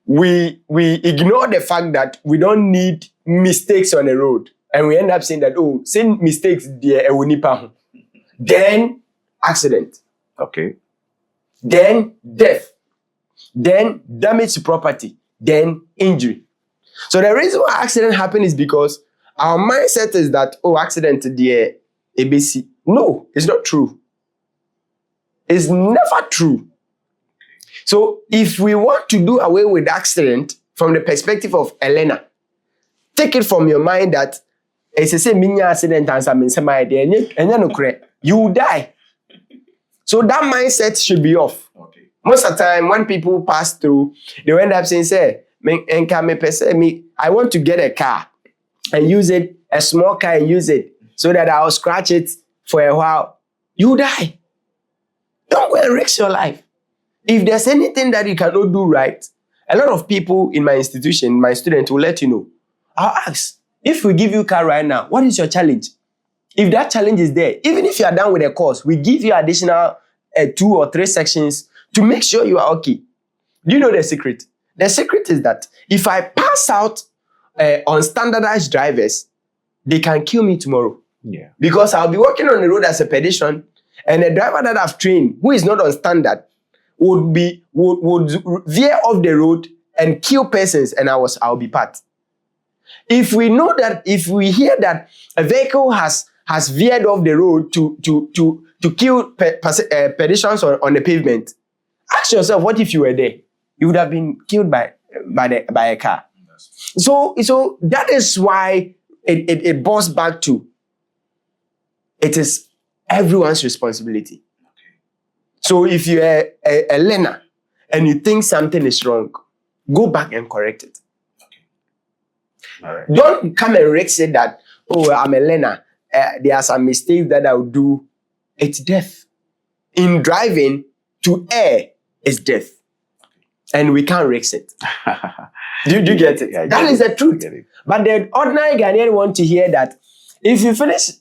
ignore the fact that we don't need mistakes on the road, and we end up saying that, saying mistakes, then accident.
Okay.
Then death. Then damage to property. Then injury. So the reason why accident happen is because our mindset is that, accident, the ABC. No, it's not true. It's never true. So if we want to do away with accident from the perspective of Elena, take it from your mind that it's a same accident and some idea, you will die. So that mindset should be off. Okay. Most of the time when people pass through, they end up saying, I want to get a car and use it, a small car and use it so that I'll scratch it for a while. You die. Don't go and risk your life. If there's anything that you cannot do right, a lot of people in my institution, my students will let you know. I'll ask, if we give you a car right now, what is your challenge? If that challenge is there, even if you are done with the course, we give you additional 2 or 3 sections to make sure you are okay. Do you know the secret? The secret is that if I pass out on standardized drivers, they can kill me tomorrow.
Yeah. Because
I'll be walking on the road as a pedestrian, and a driver that I've trained, who is not on standard, would veer off the road and kill persons, and I'll be part. If we know that, if we hear that a vehicle has veered off the road to kill pedestrians on the pavement, ask yourself, what if you were there? You would have been killed by a car. So that is why it boils back to, it is everyone's responsibility. Okay. So if you're a learner and you think something is wrong, go back and correct it. Okay. All right. Don't come and risk it that, I'm a learner. There are some mistakes that I'll do. It's death. In driving, to err is death. And we can't risk it. Do you get it? Yeah, that is the truth. But the ordinary Ghanaian want to hear that if you finish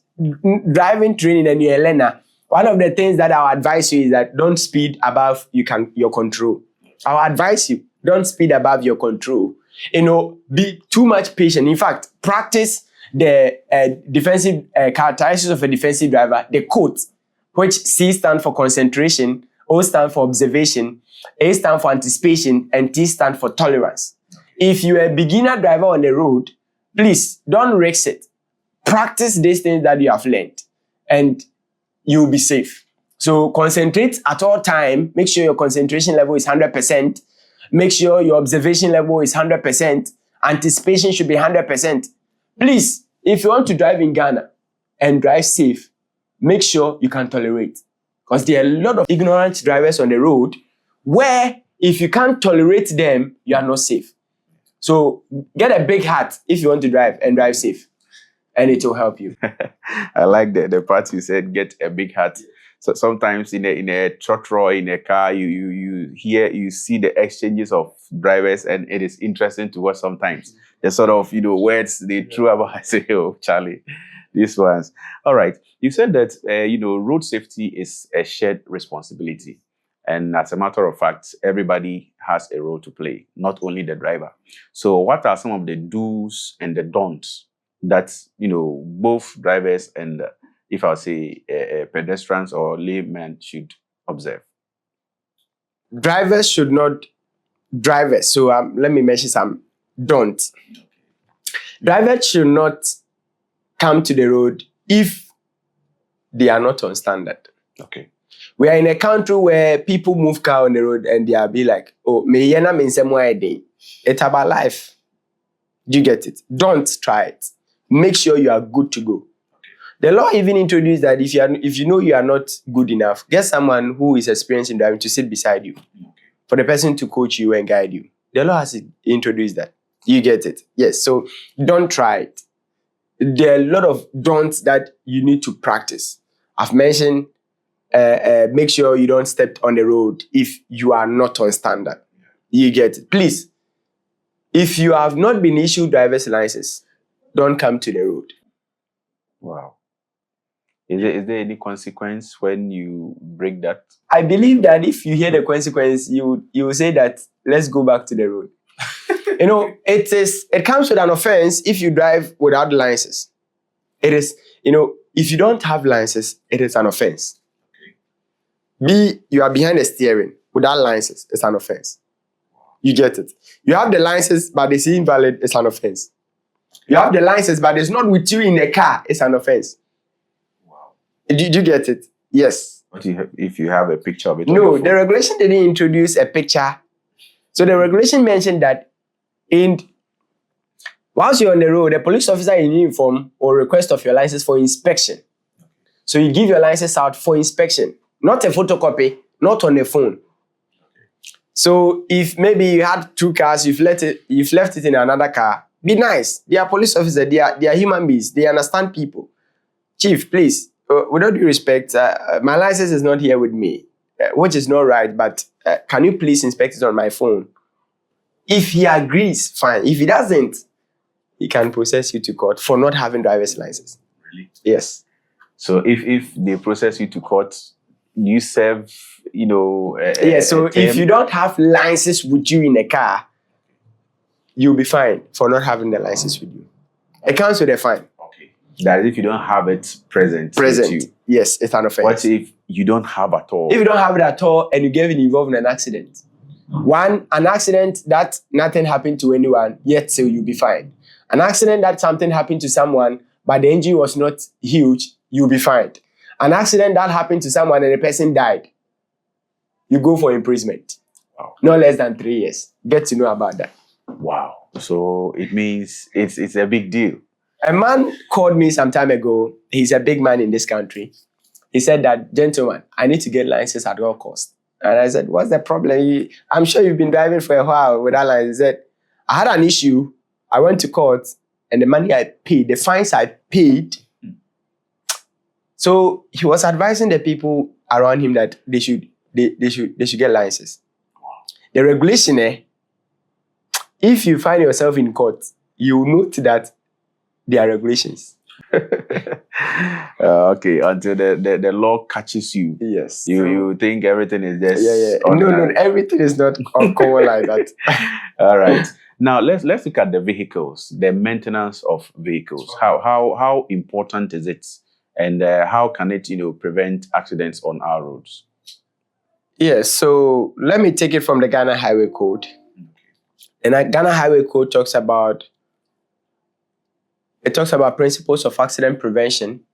driving training and you're a learner, one of the things that I'll advise you is that don't speed above your control. I'll advise you, don't speed above your control. Be too much patient. In fact, practice the defensive characteristics of a defensive driver, the quote, which C stands for concentration, O stands for observation, A stands for anticipation, and T stands for tolerance. If you're a beginner driver on the road, please don't risk it. Practice these things that you have learned, and you'll be safe. So concentrate at all time. Make sure your concentration level is 100%. Make sure your observation level is 100%. Anticipation should be 100%. Please, if you want to drive in Ghana and drive safe, make sure you can tolerate. Because there are a lot of ignorant drivers on the road where if you can't tolerate them, you are not safe. So get a big heart if you want to drive and drive safe, and it will help you.
I like the part you said, get a big heart. So sometimes in a trotro, in a car, you see the exchanges of drivers, and it is interesting to watch sometimes. The sort of, words they threw about. I say, oh, Charlie, These ones. All right. You said that, road safety is a shared responsibility. And as a matter of fact, everybody has a role to play, not only the driver. So what are some of the do's and the don'ts that, both drivers and, if I'll say, pedestrians or laymen should observe?
Drivers should not So let me mention some don'ts. Drivers should not come to the road if they are not on standard.
Okay.
We are in a country where people move car on the road and they are be like, oh, me yena mean somewhere day. It's about life. Do you get it? Don't try it. Make sure you are good to go. The law even introduced that if you know you are not good enough, get someone who is experienced in driving to sit beside you. For the person to coach you and guide you. The law has introduced that. You get it? Yes. So don't try it. There are a lot of don'ts that you need to practice. I've mentioned make sure you don't step on the road if you are not on standard. You get it? Please, if you have not been issued driver's license, don't come to the road.
Wow. Is there any consequence when you break that?
I believe that if you hear the consequence, you will say that let's go back to the road. It comes with an offense if you drive without license. It is, if you don't have license, it is an offense. B, you are behind the steering without license, it's an offense. You get it? You have the license, but it's invalid, it's an offense. You have the license, but it's not with you in the car, it's an offense.
Wow.
Did you get it? Yes.
What if you have a picture of it?
No, the regulation didn't introduce a picture. So the regulation mentioned that whilst you're on the road, a police officer in uniform will request of your license for inspection. So you give your license out for inspection, not a photocopy, not on the phone. So if maybe you had two cars, you've left it in another car, be nice. They are police officers, they are human beings, they understand people. Chief, please, with all due respect, my license is not here with me, which is not right, but can you please inspect it on my phone? If he agrees, fine. If he doesn't, he can process you to court for not having driver's license.
Really?
Yes.
So if they process you to court, you serve,
so if you don't have license with you in the car, you'll be fined for not having the license with you. It comes with a fine.
Okay. That is if you don't have it present with you.
Yes, it's an offense.
What if you don't have at all?
If you don't have it at all and you get involved in an accident, an accident that nothing happened to anyone, yet so you'll be fined. An accident that something happened to someone, but the injury was not huge, you'll be fined. An accident that happened to someone and the person died, you go for imprisonment.
Wow.
No less than 3 years. Get to know about that.
Wow. So it means it's a big deal.
A man called me some time ago. He's a big man in this country. He said that, gentleman, I need to get license at all costs. And I said, what's the problem? I'm sure you've been driving for a while without license. He said, I had an issue. I went to court and the money I paid, the fines I paid. So he was advising the people around him that they should get license. The regulation, if you find yourself in court, you note that there are regulations.
Okay, until the law catches you.
Yes.
You think everything is just
No, everything is not common like that.
All right. Now let's look at the vehicles, the maintenance of vehicles. How important is it, and how can it prevent accidents on our roads?
Yes. So let me take it from the Ghana Highway Code. And the Ghana Highway Code talks about principles of accident prevention,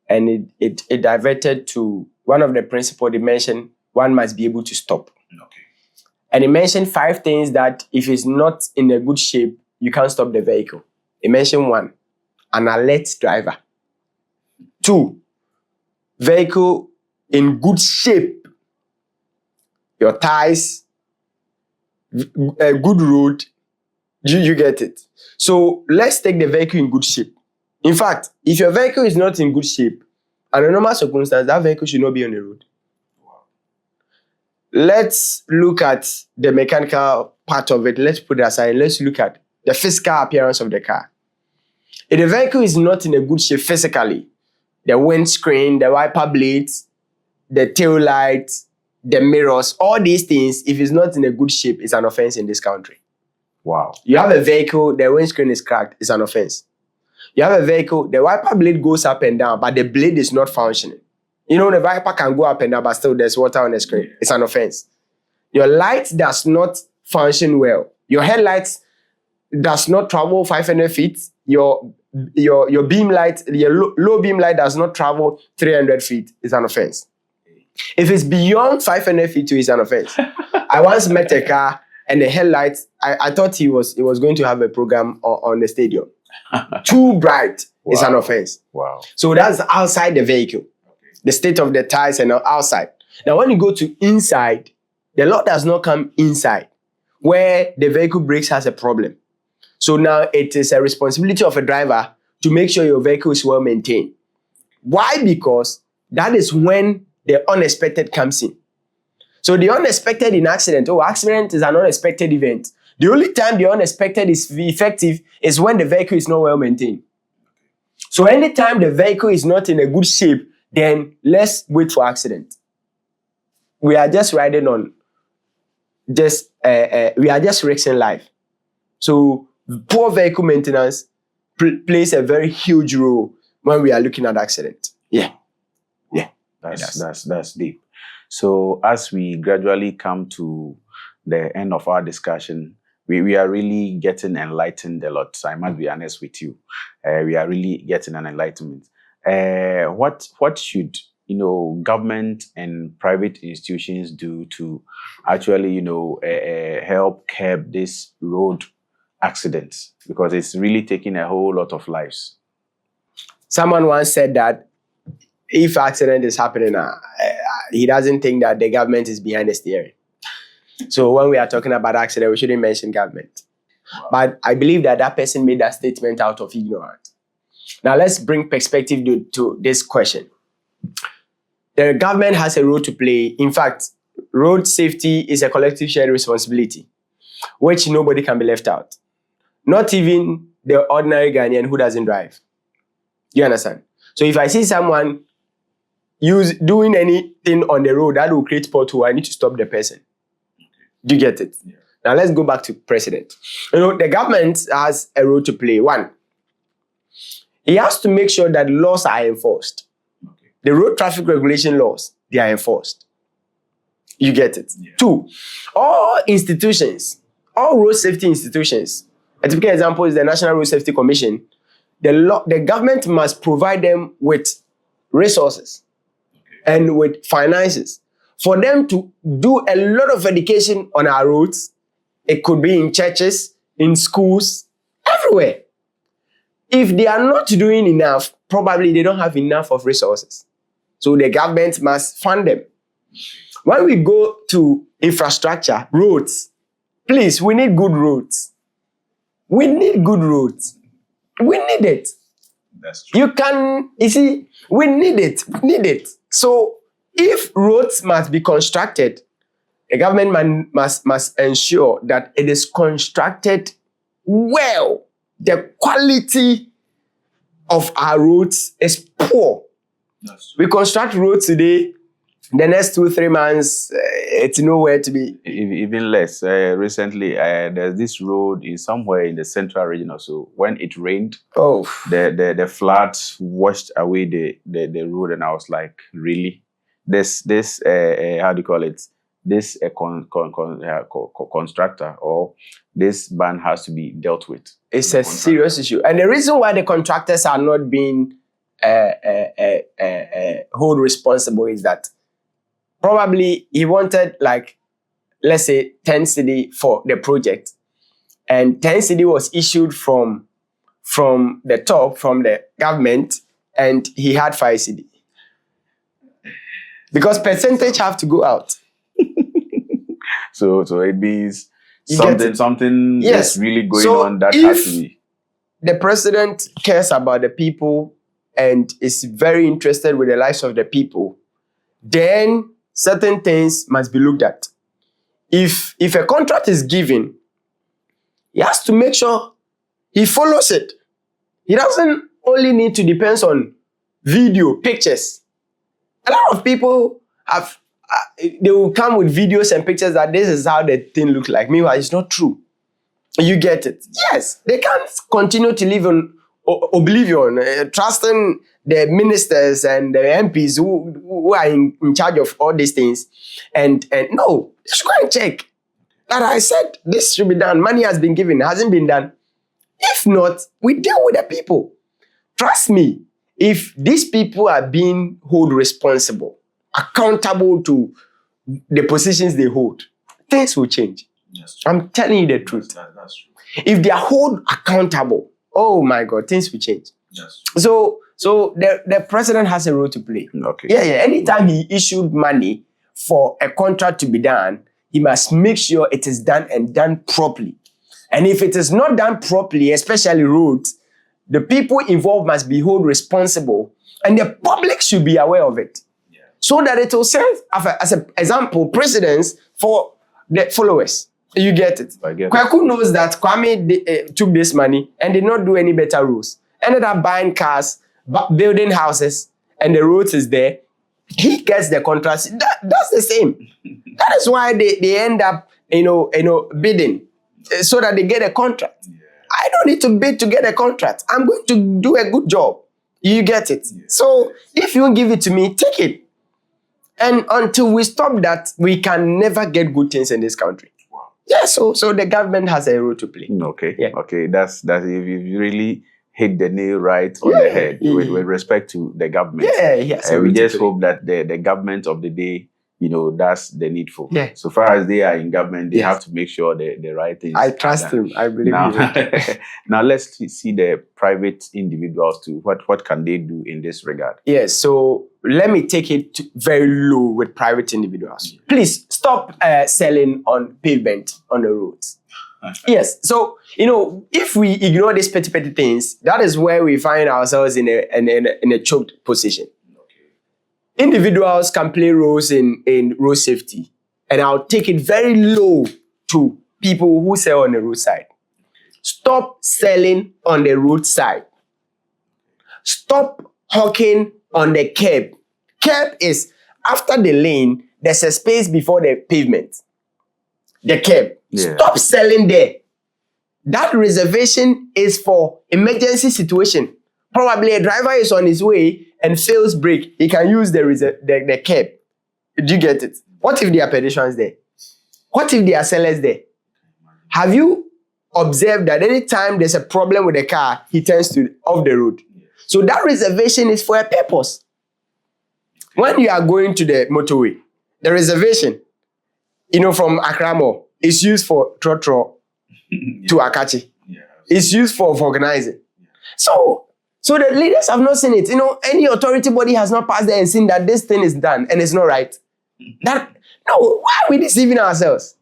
and it diverted to one of the principles. They mentioned one must be able to stop.
Okay.
And it mentioned 5 things that if it's not in a good shape, you can't stop the vehicle. It mentioned 1, an alert driver. 2, vehicle in good shape. Your tires, a good road. You get it? So let's take the vehicle in good shape. In fact, if your vehicle is not in good shape, under normal circumstances, that vehicle should not be on the road. Let's look at the mechanical part of it. Let's put it aside. Let's look at the physical appearance of the car. If the vehicle is not in a good shape physically, the windscreen, the wiper blades, the tail lights, the mirrors, all these things, if it's not in a good shape, it's an offense in this country.
Wow.
You have a vehicle, the windscreen is cracked, it's an offense. You have a vehicle, the wiper blade goes up and down, but the blade is not functioning. You know, the wiper can go up and down, but still there's water on the screen. It's an offense. Your light does not function well. Your headlights does not travel 500 feet. Your beam light, your low beam light does not travel 300 feet. It's an offense. If it's beyond 500 feet, it's an offense. I once met a car and the headlights, I thought he was going to have a program on the stadium. Too bright is an offense.
Wow.
So that's outside the vehicle. The state of the tires and outside. Now, when you go to inside, the law does not come inside where the vehicle brakes has a problem. So now it is a responsibility of a driver to make sure your vehicle is well maintained. Why? Because that is when the unexpected comes in. So the unexpected in accident, accident is an unexpected event. The only time the unexpected is effective is when the vehicle is not well maintained. So anytime the vehicle is not in a good shape, then let's wait for accident. We are just riding on, we are just risking life. So poor vehicle maintenance plays a very huge role when we are looking at accident. Yeah.
That's deep. So as we gradually come to the end of our discussion, we are really getting enlightened a lot. So I must be honest with you. We are really getting an enlightenment. What should government and private institutions do to actually help curb this road accidents, because it's really taking a whole lot of lives?
Someone once said that if accident is happening, he doesn't think that the government is behind the steering. So when we are talking about accident, we shouldn't mention government. Wow. But I believe that person made that statement out of ignorance. Now let's bring perspective to this question. The government has a role to play. In fact, road safety is a collective shared responsibility, which nobody can be left out. Not even the ordinary Ghanaian who doesn't drive. You understand? So if I see someone doing anything on the road that will create pothole, I need to stop the person. Do you get it? Yeah. Now let's go back to president. The government has a role to play. One, he has to make sure that laws are enforced. Okay. The road traffic regulation laws, they are enforced. You get it? Yeah. Two, all institutions, all road safety institutions, a typical example is the National Road Safety Commission. The government must provide them with resources and with finances for them to do a lot of education on our roads. It could be in churches, in schools, everywhere. If they are not doing enough, probably they don't have enough of resources. So the government must fund them. When we go to infrastructure, roads, please, we need good roads. We need good roads. We need it.
That's true.
We need it. We need it. So if roads must be constructed, the government must ensure that it is constructed well. The quality of our roads is poor. We construct roads today, the next 2-3 months, it's nowhere to be.
Even less. Recently, there's this road in somewhere in the central region or so. When it rained, the floods washed away the road, and I was like, really? This how do you call it? This constructor or this ban has to be dealt with.
It's a serious issue, and the reason why the contractors are not being held responsible is that probably he wanted, like, let's say 10 cedi for the project, and 10 cedi was issued from the top, from the government, and he had 5 cedi. Because percentage have to go out.
So it means something
yes.
is really going on that has to be.
The president cares about the people and is very interested with the lives of the people, then certain things must be looked at. If a contract is given, he has to make sure he follows it. He doesn't only need to depend on video, pictures. A lot of people have, they will come with videos and pictures that this is how the thing looks like. Meanwhile, it's not true. You get it? Yes, they can't continue to live in oblivion, trusting the ministers and the MPs who are in charge of all these things. And no, just go and check. That I said this should be done. Money has been given, hasn't been done. If not, we deal with the people. Trust me, if these people are being held responsible, accountable to the positions they hold, things will change.
Yes.
I'm telling you the truth.
That's true.
If they are held accountable, oh my God, things will change.
Yes.
So the president has a role to play.
Okay.
Yeah. Anytime he issued money for a contract to be done, he must make sure it is done and done properly. And if it is not done properly, especially roads, the people involved must be held responsible, and the public should be aware of it.
Yeah.
So that it will serve as an example, precedence for the followers. You get it?
I get it.
Kwaku knows that Kwame took this money and did not do any better roads. Ended up buying cars, building houses, and the roads is there. He gets the contract. That's the same. That is why they end up, bidding so that they get a contract.
Yeah.
I don't need to bid to get a contract. I'm going to do a good job. You get it?
Yeah.
So if you give it to me, take it. And until we stop that, we can never get good things in this country.
Wow.
Yeah, so the government has a role to play.
Okay.
Yeah.
Okay. That's if you really hit the nail right on the head with respect to the government.
Yeah, yes.
We just hope that the government of the day, does the needful.
Yeah.
So far as they are in government, they
Yes.
have to make sure the right things.
I
are
trust
done.
him. I believe
Now,
him.
now let's see the private individuals too. What can they do in this regard?
Yes, so let me take it very low with private individuals. Please stop selling on pavement on the roads. Yes, so if we ignore these petty things, that is where we find ourselves in a choked position. Individuals can play roles in road safety, and I'll take it very low to people who sell on the roadside. Stop selling on the roadside. Stop hawking on the curb. Curb is after the lane, there's a space before the pavement. The curb.
Yeah.
Stop selling there. That reservation is for emergency situation. Probably a driver is on his way and fails brake. He can use the curb. Do you get it? What if there are pedestrians there? What if there are sellers there? Have you observed that anytime there's a problem with the car, he turns to off the road? So that reservation is for a purpose. When you are going to the motorway, the reservation, from Accra Mall, is used for trotro to Akachi.
Yeah.
It's used for organizing. So the leaders have not seen it. Any authority body has not passed there and seen that this thing is done and it's not right. Why are we deceiving ourselves?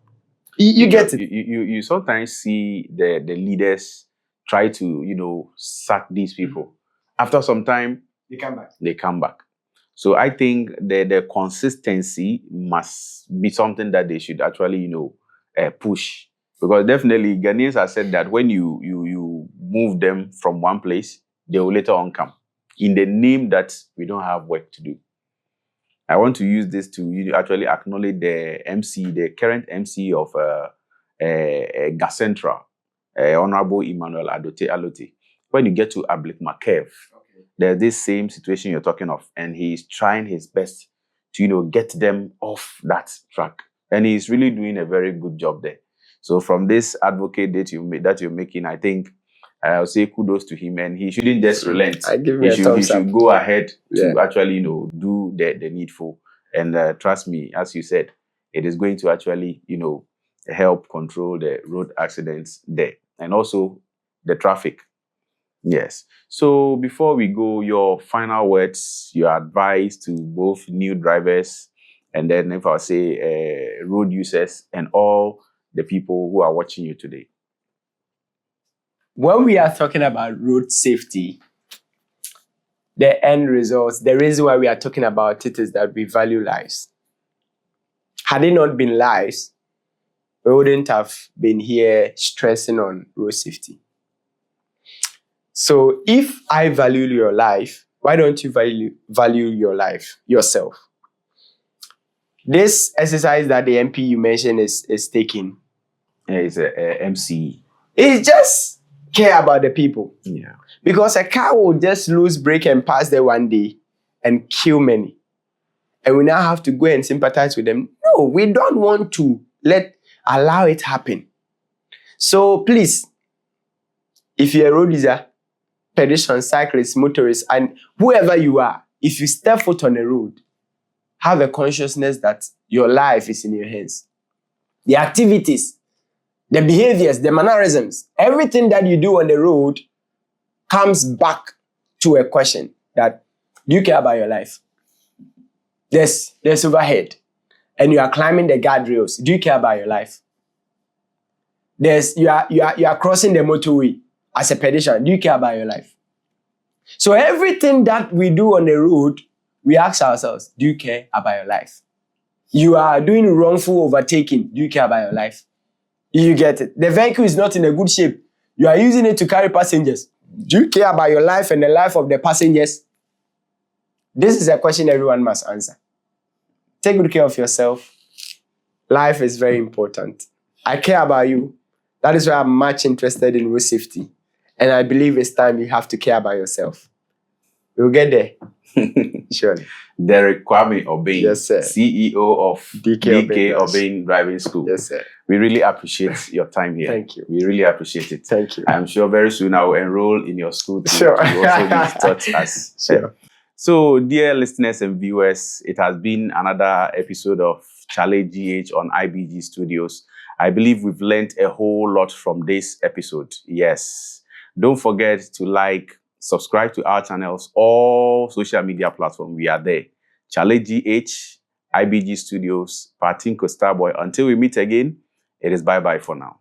You get it?
You sometimes see the leaders try to, sack these people. After some time,
They come back.
So I think the consistency must be something that they should actually, push. Because definitely Ghanaians have said that when you move them from one place, they will later on come. In the name that we don't have work to do. I want to use this to actually acknowledge the current MC of Gas Central, Honorable Emmanuel Alote. When you get to Ablik Makev, there's this same situation you're talking of, and he's trying his best to get them off that track, and he's really doing a very good job there. So from this advocate that you're making, I think I'll say kudos to him, and he shouldn't just relent. He should go ahead to actually do the needful, and trust me, as you said, it is going to actually help control the road accidents there, and also the traffic. Yes. So before we go, your final words, your advice to both new drivers, and then if I say road users and all the people who are watching you today.
When we are talking about road safety, the end results, the reason why we are talking about it is that we value lives. Had it not been lives, we wouldn't have been here stressing on road safety. So if I value your life, why don't you value your life yourself? This exercise that the MP you mentioned is taking.
Yeah, it's a MC.
It's just care about the people.
Yeah.
Because a car will just lose brake and pass there one day and kill many. And we now have to go and sympathize with them. No, we don't want to allow it happen. So please, if you're a road user, pedestrian, cyclist, motorist, and whoever you are, if you step foot on the road, have a consciousness that your life is in your hands. The activities, the behaviors, the mannerisms, everything that you do on the road comes back to a question that, do you care about your life? There's overhead, and you are climbing the guardrails. Do you care about your life? You are crossing the motorway as a pedestrian. Do you care about your life? So everything that we do on the road, we ask ourselves, do you care about your life? You are doing wrongful overtaking. Do you care about your life? You get it. The vehicle is not in a good shape. You are using it to carry passengers. Do you care about your life and the life of the passengers? This is a question everyone must answer. Take good care of yourself. Life is very important. I care about you. That is why I'm much interested in road safety. And I believe it's time you have to care about yourself. We'll get there. Surely.
Derick Obeng,
yes, sir.
CEO of DK
Obeng
Obeng Driving School.
Yes, sir.
We really appreciate your time here.
Thank you.
We really appreciate it.
Thank you.
I'm sure very soon I will enroll in your school to
Sure.
also be taught as.
Sure.
So, dear listeners and viewers, it has been another episode of Chal GH on IBG Studios. I believe we've learned a whole lot from this episode. Yes. Don't forget to like, subscribe to our channels, all social media platforms. We are there. Chal GH, IBG Studios, Patinko Starboy. Until we meet again, it is bye-bye for now.